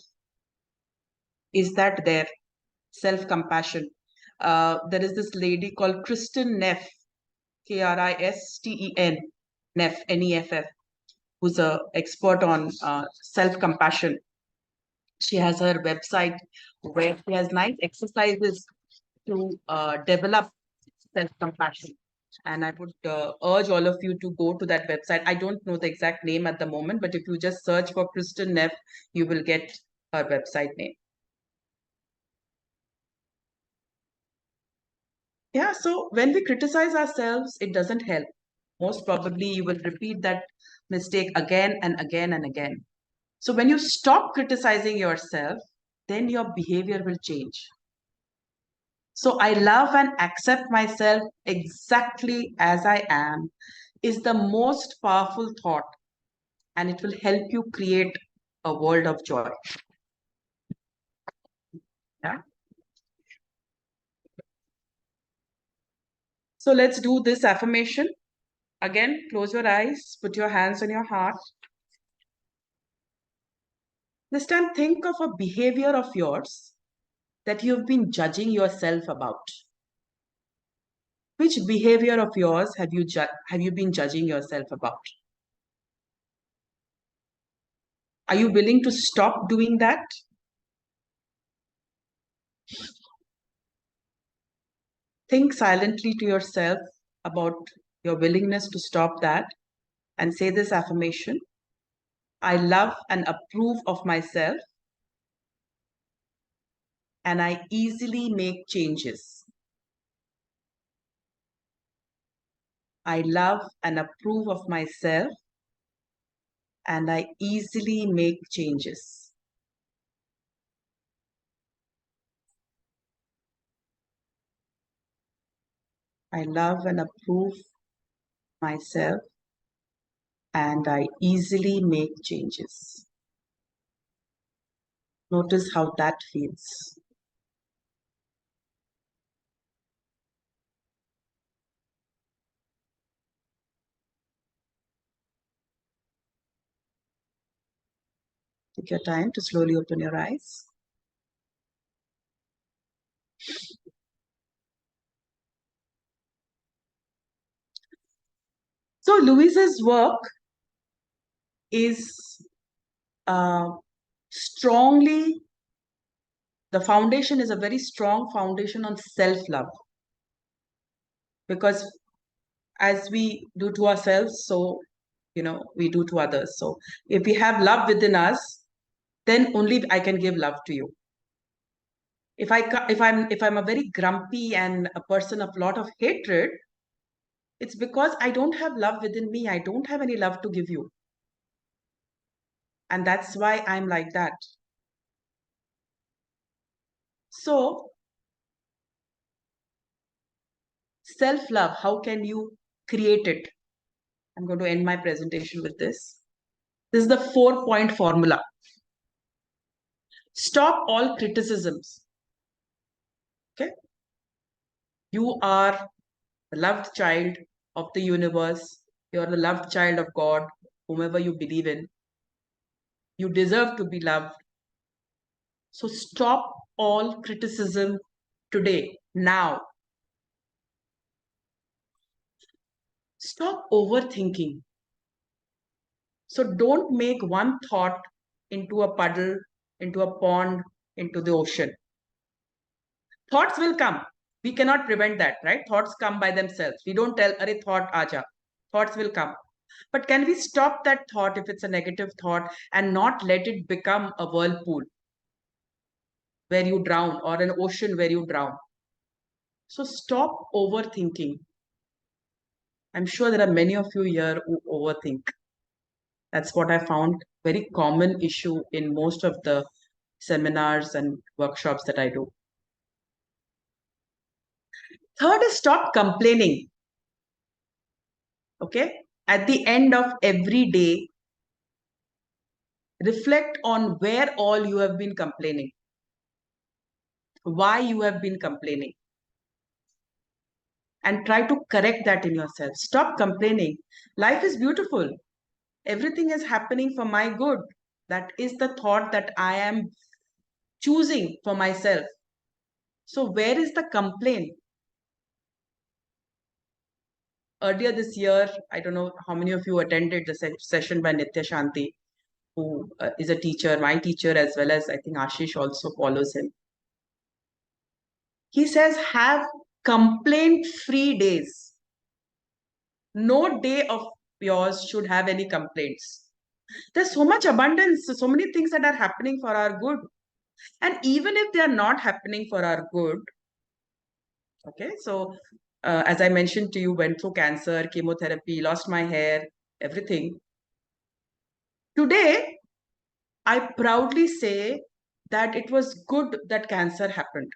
Is that there? Self-compassion. There is this lady called Kristen Neff, Kristen, Neff, Neff, who's an expert on self-compassion. She has her website where she has nice exercises to develop self-compassion. And I would urge all of you to go to that website. I don't know the exact name at the moment, but if you just search for Kristen Neff, you will get her website name. Yeah, so when we criticize ourselves, it doesn't help. Most probably you will repeat that mistake again and again and again. So when you stop criticizing yourself, then your behavior will change. So I love and accept myself exactly as I am is the most powerful thought, and it will help you create a world of joy. Yeah. So let's do this affirmation. Again, close your eyes, put your hands on your heart. This time, think of a behavior of yours that you've been judging yourself about. Which behavior of yours have you been judging yourself about? Are you willing to stop doing that? Think silently to yourself about your willingness to stop that and say this affirmation. I love and approve of myself, and I easily make changes. I love and approve of myself, and I easily make changes. I love and approve myself, and I easily make changes. Notice how that feels. Take your time to slowly open your eyes. So Louise's work is strongly, the foundation is a very strong foundation on self-love. Because as we do to ourselves, so we do to others. So if we have love within us, then only I can give love to you. If I'm a very grumpy and a person of lot of hatred, it's because I don't have love within me. I don't have any love to give you. And that's why I'm like that. So self-love, how can you create it? I'm going to end my presentation with this. This is the 4-point formula. Stop all criticisms. Okay? You are the loved child of the universe. You're the loved child of God, whomever you believe in. You deserve to be loved. So stop all criticism today. Now, stop overthinking. So don't make one thought into a puddle, into a pond, into the ocean. Thoughts will come. We cannot prevent that, right? Thoughts come by themselves. We don't tell, Arey, thought aja. Thoughts will come. But can we stop that thought if it's a negative thought and not let it become a whirlpool where you drown or an ocean where you drown? So stop overthinking. I'm sure there are many of you here who overthink. That's what I found very common issue in most of the seminars and workshops that I do. Third is stop complaining. Okay. At the end of every day, reflect on where all you have been complaining, why you have been complaining, and try to correct that in yourself. Stop complaining. Life is beautiful. Everything is happening for my good. That is the thought that I am choosing for myself. So where is the complaint? Earlier this year, I don't know how many of you attended the session by Nitya Shanti, who is a teacher, my teacher, as well as I think Ashish also follows him. He says, have complaint-free days. No day of yours should have any complaints. There's so much abundance, so many things that are happening for our good. And even if they are not happening for our good, okay, so as I mentioned to you, went through cancer, chemotherapy, lost my hair, everything. Today, I proudly say that it was good that cancer happened.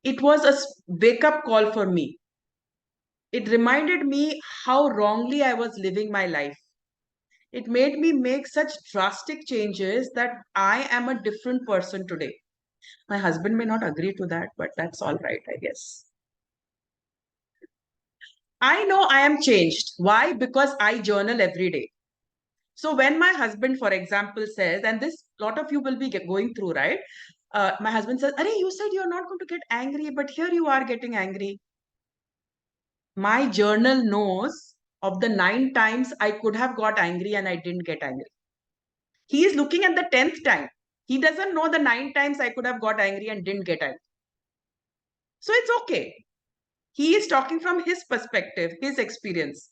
It was a wake-up call for me. It reminded me how wrongly I was living my life. It made me make such drastic changes that I am a different person today. My husband may not agree to that, but that's all right, I guess. I know I am changed. Why? Because I journal every day. So when my husband, for example, says, and this lot of you will be going through, right? My husband says, Arey, you said you're not going to get angry, but here you are getting angry. My journal knows of the 9 times I could have got angry and I didn't get angry. He is looking at the 10th time. He doesn't know the 9 times I could have got angry and didn't get angry. So it's okay. He is talking from his perspective, his experience.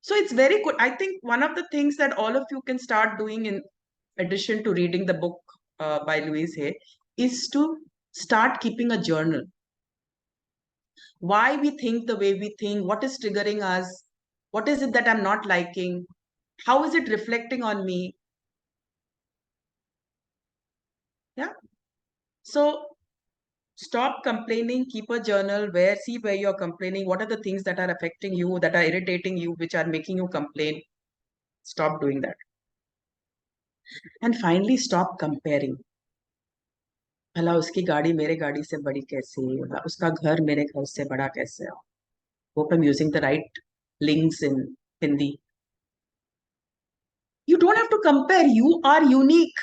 So it's very good. I think one of the things that all of you can start doing in addition to reading the book by Louise Hay is to start keeping a journal. Why we think the way we think, what is triggering us, what is it that I'm not liking, how is it reflecting on me? Yeah. So stop complaining, keep a journal where, see where you're complaining, what are the things that are affecting you, that are irritating you, which are making you complain. Stop doing that. And finally, stop comparing. भला उसकी गाड़ी मेरे गाड़ी से बड़ी कैसे है, उसका घर मेरे घर से बड़ा कैसे है. Hope I'm using the right links in Hindi. You don't have to compare. You are unique.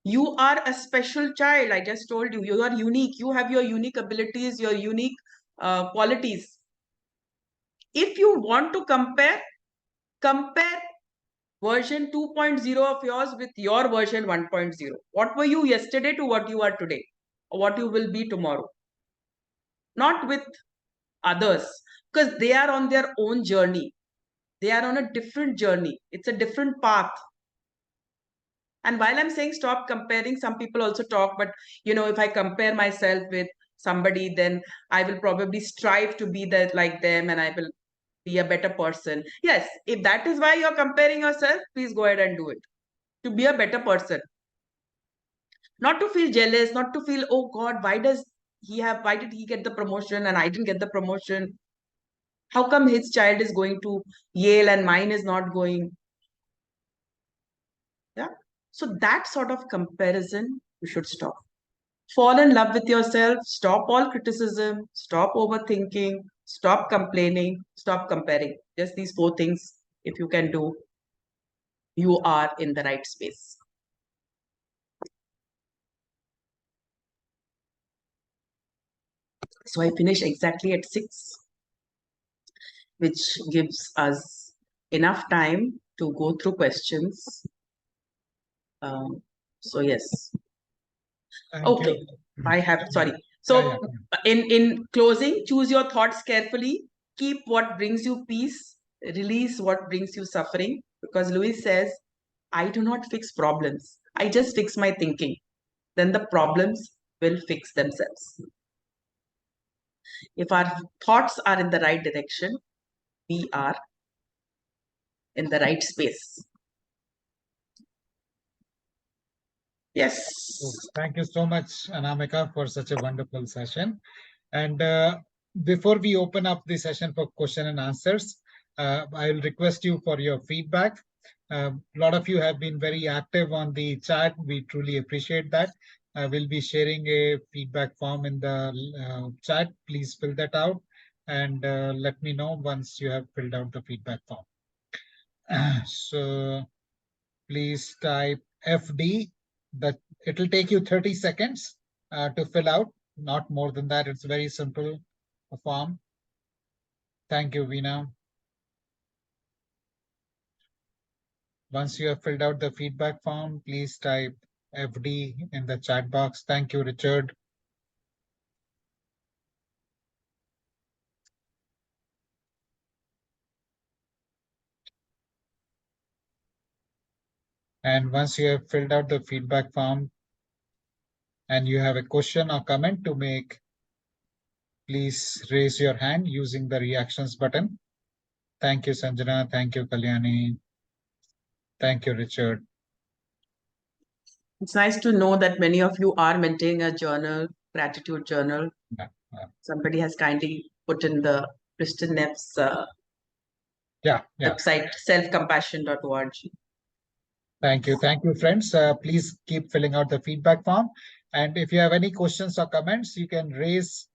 You are a special child. I just told you, you are unique. You have your unique abilities, your unique qualities. If you want to compare, compare version 2.0 of yours with your version 1.0. What were you yesterday to what you are today, or what you will be tomorrow? Not with others, because they are on their own journey. They are on a different journey. It's a different path. And while I'm saying stop comparing, some people also talk, but if I compare myself with somebody, then I will probably strive to be that like them and I will be a better person. Yes, if that is why you're comparing yourself, please go ahead and do it. To be a better person. Not to feel jealous, not to feel, oh God, why did he get the promotion and I didn't get the promotion? How come his child is going to Yale and mine is not going? Yeah. So that sort of comparison, you should stop. Fall in love with yourself, stop all criticism, stop overthinking, stop complaining, stop comparing. Just these 4 things, if you can do, you are in the right space. So I finish exactly at 6, which gives us enough time to go through questions. So yes. Thank Okay, you. I have, sorry. Yeah, So yeah. in closing, choose your thoughts carefully. Keep what brings you peace. Release what brings you suffering. Because Louise says, I do not fix problems. I just fix my thinking. Then the problems will fix themselves. If our thoughts are in the right direction, we are in the right space. Yes. Thank you so much, Anamika, for such a wonderful session. And before we open up the session for question and answers, I'll request you for your feedback. A lot of you have been very active on the chat. We truly appreciate that. We'll be sharing a feedback form in the chat. Please fill that out and let me know once you have filled out the feedback form. So please type FD. That it'll take you 30 seconds to fill out, not more than that. It's very simple form. Thank you, Veena. Once you have filled out the feedback form, please type FD in the chat box. Thank you, Richard. And once you have filled out the feedback form and you have a question or comment to make, please raise your hand using the reactions button. Thank you, Sanjana. Thank you, Kalyani. Thank you, Richard. It's nice to know that many of you are maintaining a journal, gratitude journal. Yeah, Somebody has kindly put in the Kristen Neff's yeah. website, selfcompassion.org. Thank you. Thank you, friends. Please keep filling out the feedback form. And if you have any questions or comments, you can raise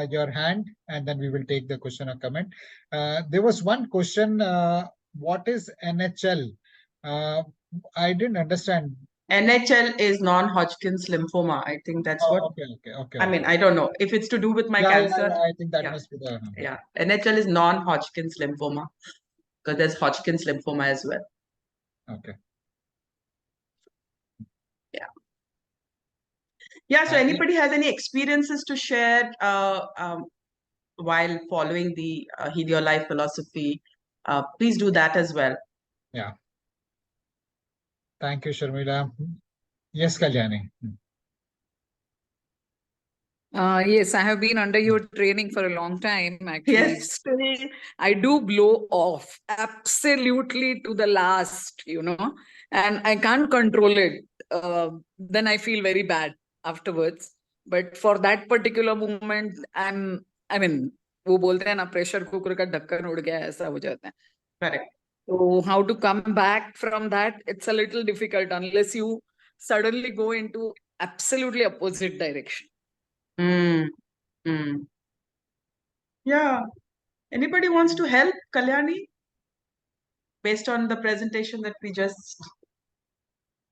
your hand and then we will take the question or comment. There was one question. What is NHL? I didn't understand. NHL is non-Hodgkin's lymphoma. I think that's what. Okay. I mean, I don't know if it's to do with my Yeah, cancer. I think that Yeah. must be the. Yeah, NHL is non-Hodgkin's lymphoma because there's Hodgkin's lymphoma as well. Okay. Yeah. Yeah. So anybody has any experiences to share while following the Heal Your Life philosophy, please do that as well. Yeah. Thank you, Sharmila. Yes, Kalyani. Yes, I have been under your training for a long time, actually. Yes. Still, I do blow off absolutely to the last, and I can't control it. Then I feel very bad afterwards. But for that particular moment, वो बोलते हैं ना pressure cooker का ढक्कन उड़ गया ऐसा हो जाता है. Correct. So how to come back from that? It's a little difficult unless you suddenly go into absolutely opposite direction. Yeah. Anybody wants to help, Kalyani? Based on the presentation that we just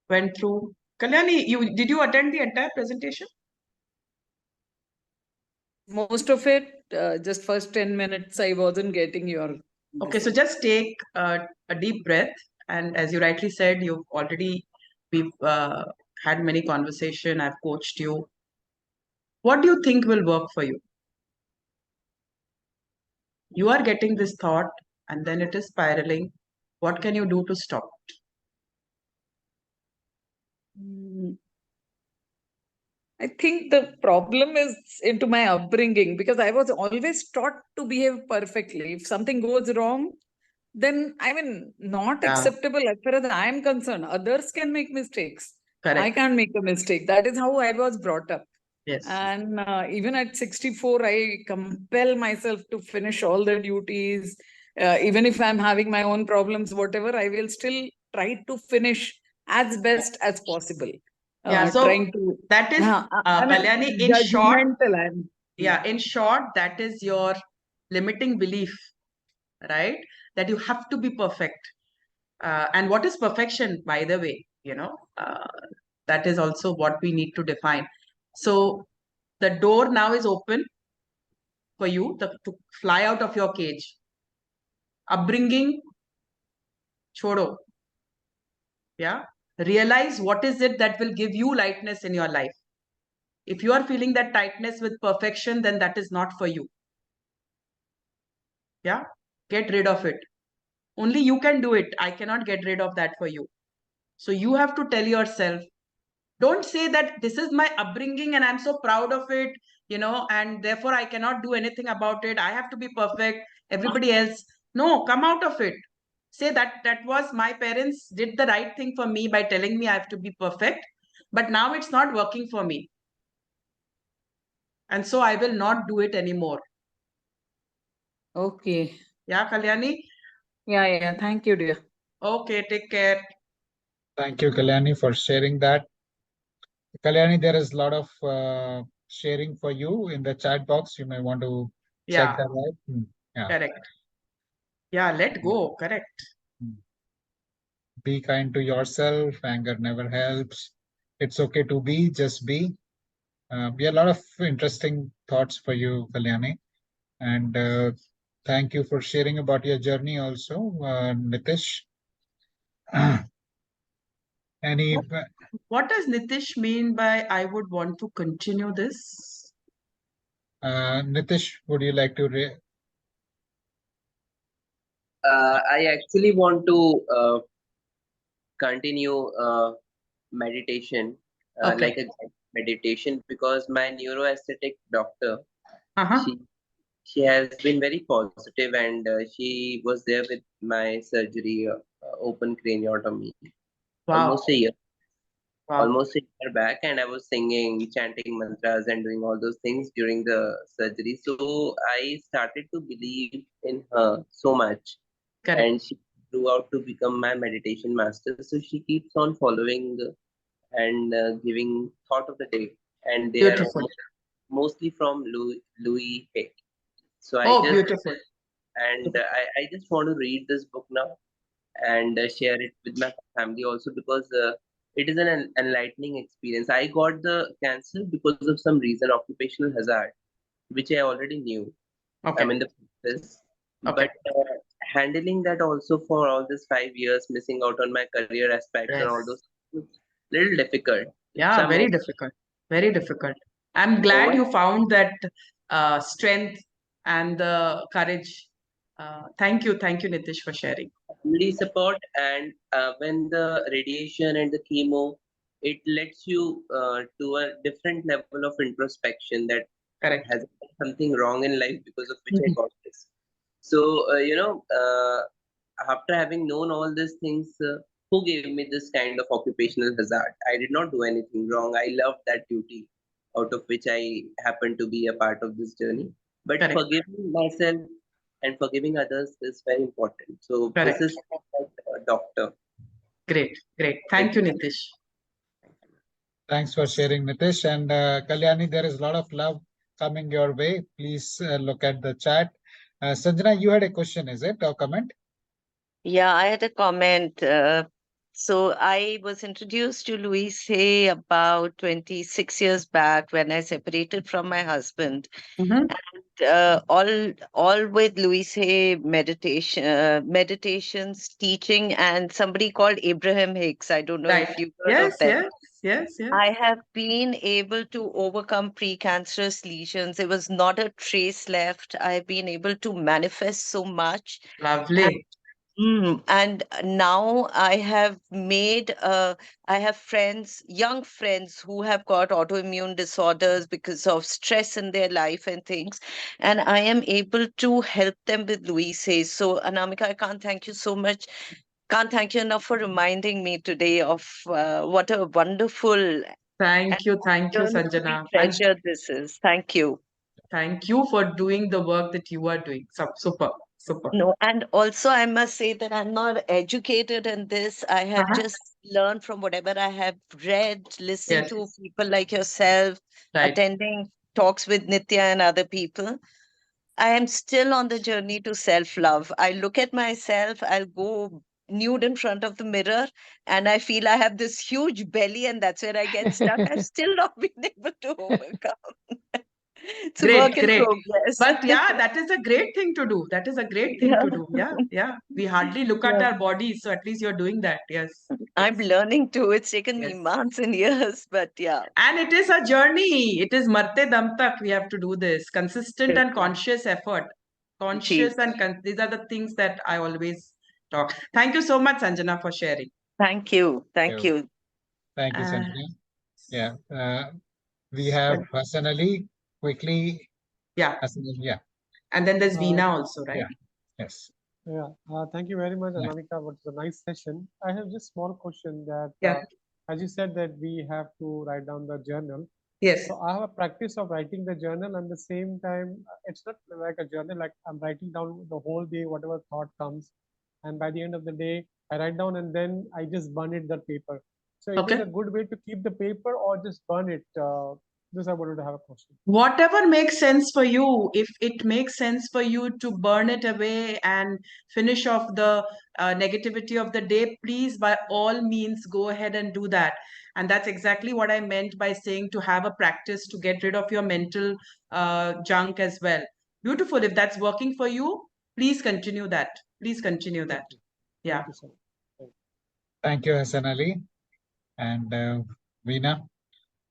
went through. Kalyani, did you attend the entire presentation? Most of it, just first 10 minutes, I wasn't getting your. Okay, so just take a deep breath. And as you rightly said, we've had many conversation. I've coached you. What do you think will work for you? You are getting this thought and then it is spiraling. What can you do to stop it? I think the problem is into my upbringing because I was always taught to behave perfectly. If something goes wrong, then not acceptable as far as I am concerned. Others can make mistakes. Correct. I can't make a mistake. That is how I was brought up. Yes. And even at 64, I compel myself to finish all the duties. Even if I'm having my own problems, whatever, I will still try to finish as best as possible. Yeah, so that is Kalyani, in short. Yeah, in short, that is your limiting belief, right? That you have to be perfect. And what is perfection, by the way? That is also what we need to define. So the door now is open. for you to fly out of your cage. Upbringing, chodo. Yeah. Realize what is it that will give you lightness in your life. If you are feeling that tightness with perfection, then that is not for you. Yeah. Get rid of it. Only you can do it. I cannot get rid of that for you. So you have to tell yourself, don't say that this is my upbringing and I'm so proud of it, and therefore I cannot do anything about it. I have to be perfect. Everybody else. No, come out of it. Say that was my parents did the right thing for me by telling me I have to be perfect, but now it's not working for me. And so I will not do it anymore. Okay. Yeah, Kalyani? Yeah. Thank you, dear. Okay, take care. Thank you, Kalyani, for sharing that. Kalyani, there is a lot of sharing for you in the chat box. You may want to check Yeah, that out. Yeah. correct. Yeah, let go. Correct. Mm. Be kind to yourself. Anger never helps. It's okay to be, just be. We have a lot of interesting thoughts for you, Kalyani. And thank you for sharing about your journey also, Nitish. Any, What does Nitish mean by I would want to continue this? Nitish, would you like to I actually want to continue meditation, Okay. like a guided meditation, because my neuroaesthetic doctor, Uh-huh. she has been very positive, and she was there with my surgery, open craniotomy, Wow. almost a year, Wow. almost a year back, and I was singing, chanting mantras, and doing all those things during the surgery. So I started to believe in her so much, Correct. and she grew out to become my meditation master. So she keeps on following and giving thought of the day, and they are Beautiful. mostly from Louise Hay. So Oh, beautiful. I just want to read this book now and share it with my family also, because it is an enlightening experience. I got the cancer because of some reason, occupational hazard, which I already knew. Okay. I'm in the process, Okay. but handling that also for all these 5 years, missing out on my career aspects and all Yes. those, it's little difficult. So Yeah, very difficult. Very difficult. I'm glad you found that strength and the courage. Thank you. Thank you, Nitish, for sharing. family support, and when the radiation and the chemo, it lets you to a different level of introspection, that Correct. has something wrong in life because of which I Mhm. got this. So after having known all these things, who gave me this kind of occupational hazard? I did not do anything wrong. I loved that duty, out of which I happened to be a part of this journey. But Correct. forgiving myself and forgiving others is very important. So Correct. this is like a doctor. Great. Great. Thank you, Nitish. Thanks for sharing, Nitish. And Kalyani, there is a lot of love coming your way. Please look at the chat. Sanjana, you had a question, is it, or comment? Yeah, I had a comment. So I was introduced to Louise Hay about 26 years back when I separated from my husband. Mhm. All with Louise Hay meditations, teaching, and somebody called Abraham Hicks. I don't know Right. if you've heard of Yes, them. yes. I have been able to overcome precancerous lesions. There was not a trace left. I've been able to manifest so much. Lovely. And now I have friends, young friends who have got autoimmune disorders because of stress in their life and things. And I am able to help them with Louise Hay. So, Anamika, I can't thank you so much. Can't thank you enough for reminding me today of what a wonderful and Thank you, eternally Sanjana. And treasure this is. Thank you. thank you for doing the work that you are doing. Super. No, and also I must say that I'm not educated in this. I have Uh-huh. just learned from whatever I have read, listening Yes. to people like yourself, Right. attending talks with Nitya and other people. I am still on the journey to self-love. I look at myself, I'll go nude in front of the mirror, and I feel I have this huge belly, and that's where I get stuck. I've still not been able to overcome. It's a Great, work in great. progress. But yeah, that is a great thing to do. That is a great thing to do. Yeah, yeah. We hardly look at Yeah. our bodies, so at least you're doing that. Yes. I'm Yes. learning too. It's taken me Yes. months and years, but yeah. And it is a journey. It is marte dam tak we have to do this. Consistent and Exactly. conscious effort. Ji. Conscious and these are the things that I always talk. Thank you so much, Sanjana, for sharing. Thank you. Thank Yeah. you. Thank you, Uh, Sanjana. Yeah. We have Hassan Ali quickly. yeah. Hassan Ali, yeah. And then there's Uh, Veena also, right? Yeah. Yes. Yeah, thank you very much, Yeah. Anamika. It was a nice session. I have just small question that, Yeah. as you said that we have to write down the journal. Yes. So I have a practice of writing the journal, and the same time, it's not like a journal. Like I'm writing down the whole day, whatever thought comes, and by the end of the day, I write down, and then I just burn it the paper. So it is Okay. a good way to keep the paper, or just burn it. This I wanted to have a question. Whatever makes sense for you, if it makes sense for you to burn it away and finish off the negativity of the day, please by all means go ahead and do that. And that's exactly what I meant by saying to have a practice to get rid of your mental junk as well. Beautiful. If that's working for you, please continue that. Please continue that. Thank you. Yeah. Thank you so much. Thank you. Thank you, Hassan Ali. And Veena,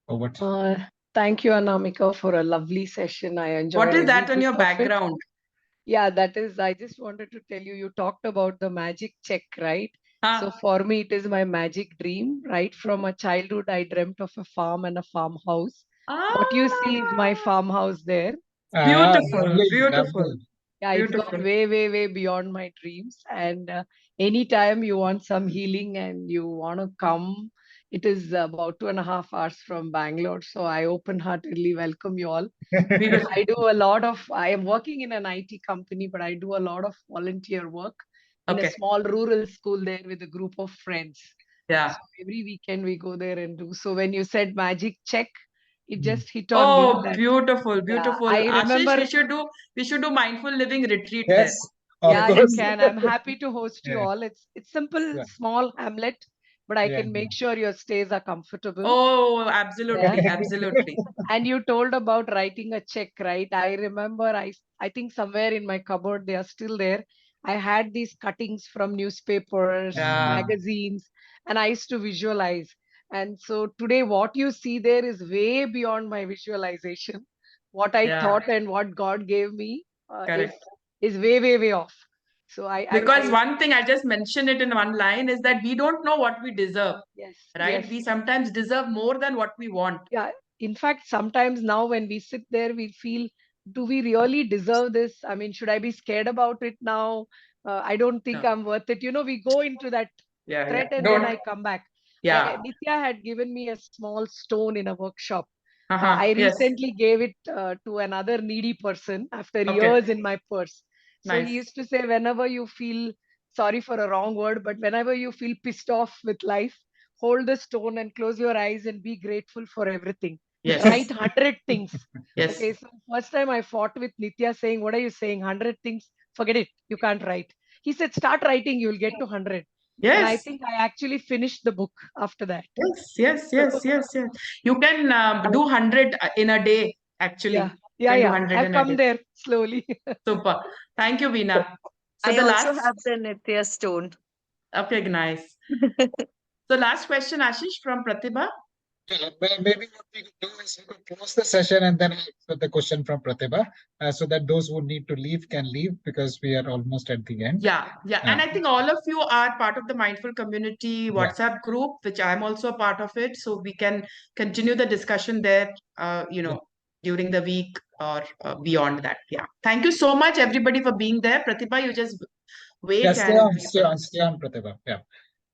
over to Thank you, Anamika, for a lovely session. I enjoyed What is every that on bit your of it. background? Yeah, that is, I just wanted to tell you, you talked about the magic check, right? So Huh? for me, it is my magic dream. Right from a childhood, I dreamt of a farm and a farmhouse. What you see is my Ah, farmhouse there. beautiful, lovely, beautiful, lovely. Yeah, it's beautiful. gone way, way, way beyond my dreams. And anytime you want some healing and you want to come, it is about 2.5 hours from Bangalore. So I open-heartedly welcome you all. We will. I do a lot of, I am working in an IT company, but I do a lot of volunteer work in a Okay. small rural school there with a group of friends. Yeah. So every weekend we go there and do. So when you said magic check, it Mm. just hit on Oh, me that, beautiful, yeah, beautiful. I Ashish, remember, we should do mindful living retreat there. Yes, of yeah, you course. can. I'm happy to host you Yeah. all. It's simple, Yeah. small hamlet, but I Yeah. can make sure your stays are comfortable. Oh, Yeah. absolutely, absolutely. And you told about writing a check, right? I remember I think somewhere in my cupboard they are still there. I had these cuttings from newspapers, Yeah, magazines, and I used to visualize. And so today what you see there is way beyond my visualization. What I yeah, thought and what God gave me correct. is way, way, way off. So Because one thing I just mentioned it in one line is that we don't know what we deserve, yes, right? yes. We sometimes deserve more than what we want. Yeah, in fact, sometimes now when we sit there, we feel, do we really deserve this? I mean, should I be scared about it now? I don't think No. I'm worth it. You know, we go into that Yeah, threat yeah. and then I Don't. come back. Yeah. Nitya had given me a small stone in a workshop. Uh-huh. I Yes. recently gave it to another needy person after Okay. years in my purse. So he Nice. used to say, whenever you feel, sorry for a wrong word, but whenever you feel pissed off with life, hold the stone and close your eyes and be grateful for everything. Yes. Write 100 things. Yes. Okay, so first time I fought with Nitya saying, what are you saying? 100 things? Forget it. You can't write. He said, start writing, you'll get to 100. And I Yes. think I actually finished the book after that. Yes, yes, yes, yes, yes. You can do 100 in a day, actually. Yeah, You yeah, can do yeah. 100 I've in a come day. there slowly. Super. Thank you, Veena. So I the also last, have the Nitya stone. okay, nice. So last question, Ashish, from Pratibha. Maybe what we could do is we could close the session and then have the question from Pratibha, so that those who need to leave can leave because we are almost at the end. Yeah, yeah. And I think all of you are part of the Mindful Community WhatsApp group, which I'm also a part of it. So we can continue the discussion there, during the week or beyond that. Yeah. Thank you so much, everybody, for being there. Pratibha, you just wait Yeah, and stay on, Pratibha. Yeah.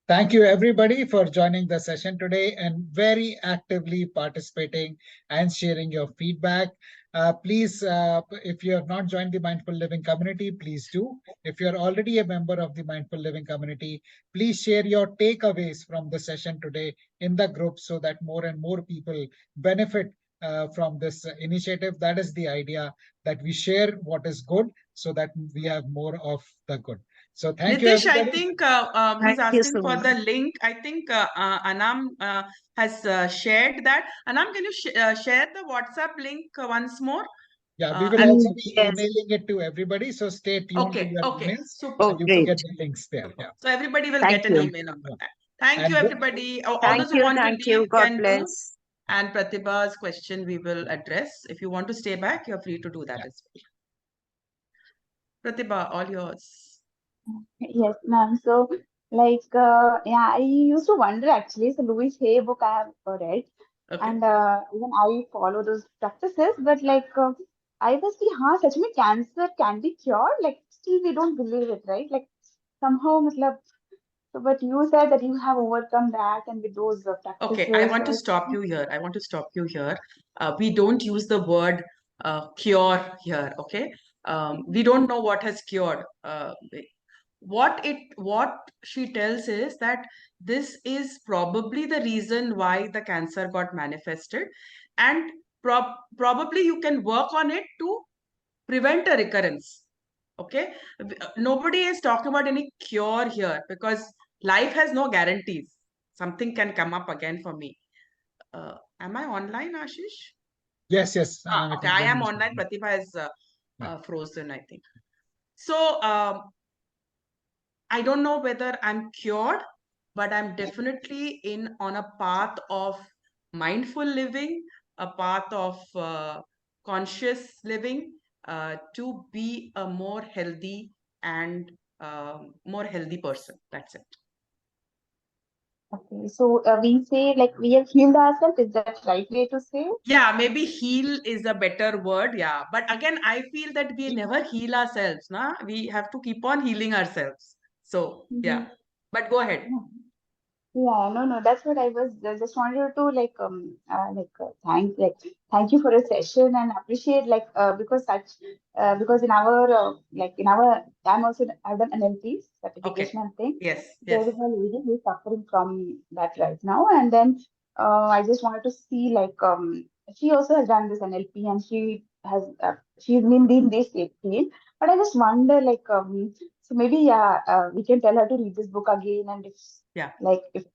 Thank you, everybody, for joining the session today and very actively participating and sharing your feedback. Please, if you have not joined the Mindful Living community, please do. If you're already a member of the Mindful Living community, please share your takeaways from the session today in the group so that more and more people benefit from this initiative. That is the idea, that we share what is good so that we have more of the good. So thank you, Nitish, I everybody. think he's Thank you asking so for much. the link. I think Anam has shared that. Anam, can you share the WhatsApp link once more? Yeah, we will and- also be Yes. emailing it to everybody. So stay tuned to Okay, your okay, emails. super. Oh, You will great. get the links there. Yeah. So everybody will Thank get an you. email on that. Thank And you, with- everybody. All Thank those who you. want to Thank leave you. God can do. bless. And Pratibha's question we will address. If you want to stay back, you're free to do that Yeah. as well. Pratibha, all yours. Yes, ma'am. So, yeah, I used to wonder actually. So, Louise Hay book I have read, Okay. and even I follow those practices. But I was the, हाँ सच में cancer can be cured. Like still we don't believe it, right? Like somehow, मतलब. So, but you said that you have overcome that, and with those practices. Okay, I want to so stop you here. I want to stop you here. We don't use the word cure here, okay? We don't know what has cured. What she tells is that this is probably the reason why the cancer got manifested, and probably you can work on it to prevent a recurrence. Okay, nobody is talking about any cure here because life has no guarantees. Something can come up again for me. Am I online, Ashish? Yes, yes. Okay, I am online. Pratibha is frozen, I think. So I don't know whether I'm cured, but I'm definitely on a path of mindful living, a path of conscious living, to be a more healthy and more healthy person. That's it. Okay, so we say like we have healed ourselves. Is that right way to say? Yeah, maybe heal is a better word. Yeah, but again, I feel that we never heal ourselves. Nah? We have to keep on healing ourselves. So yeah, but go ahead. Yeah, no, that's what I was just wanted to thank you for a session and appreciate because in our I'm also I've done NLP certification and thing. Yes, There yes. is a lady who is suffering from that right now, and then I just wanted to see she also has done this NLP and she's been in this field, but I just wonder so maybe we can tell her to read this book again and if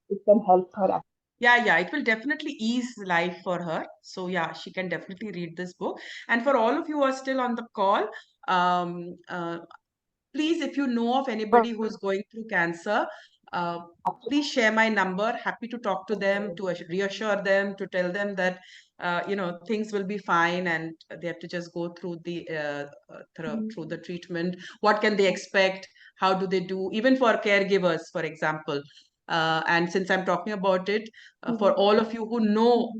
it can help her. Yeah, it will definitely ease life for her. So yeah, she can definitely read this book. And for all of you who are still on the call, um, uh, please, if you know of anybody who's going through cancer, uh, please share my number. Happy to talk to them, to reassure them, to tell them that things will be fine, and they have to just go through through the treatment. What can they expect? How do they do? Even for caregivers, for example. And since I'm talking about it, for all of you who know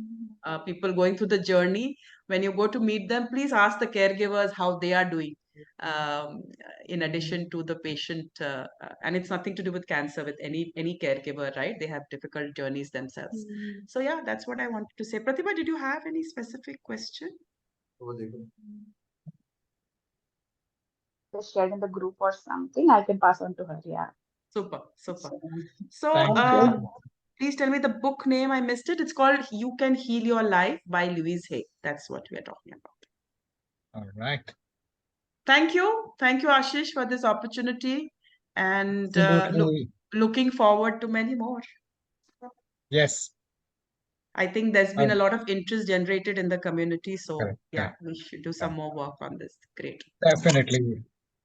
people going through the journey, when you go to meet them, please ask the caregivers how they are doing. In addition to the patient, and it's nothing to do with cancer, with any caregiver, right? They have difficult journeys themselves. So yeah, that's what I wanted to say. Pratibha, did you have any specific question? Just shared in the group or something, I can pass on to her. Yeah. Super. Thank Please tell me the book name. I missed it. It's called You Can Heal Your Life by Louise Hay. That's what we are talking about. All right. Thank you, Ashish, for this opportunity, and Absolutely. looking forward to many more. Yes. I think there's been a lot of interest generated in the community. So Correct, yeah, correct. we should do some more work on this. Great. Definitely.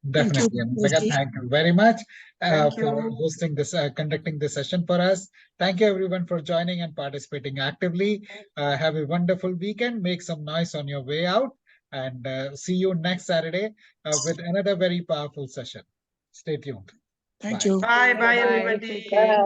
Definitely. Anamika, thank you very much Thank for you. hosting this, conducting this session for us. Thank you everyone for joining and participating actively. Have a wonderful weekend. Make some noise on your way out, and see you next Saturday with another very powerful session. Stay tuned. Thank Bye. you. Bye, Bye. everybody. Bye.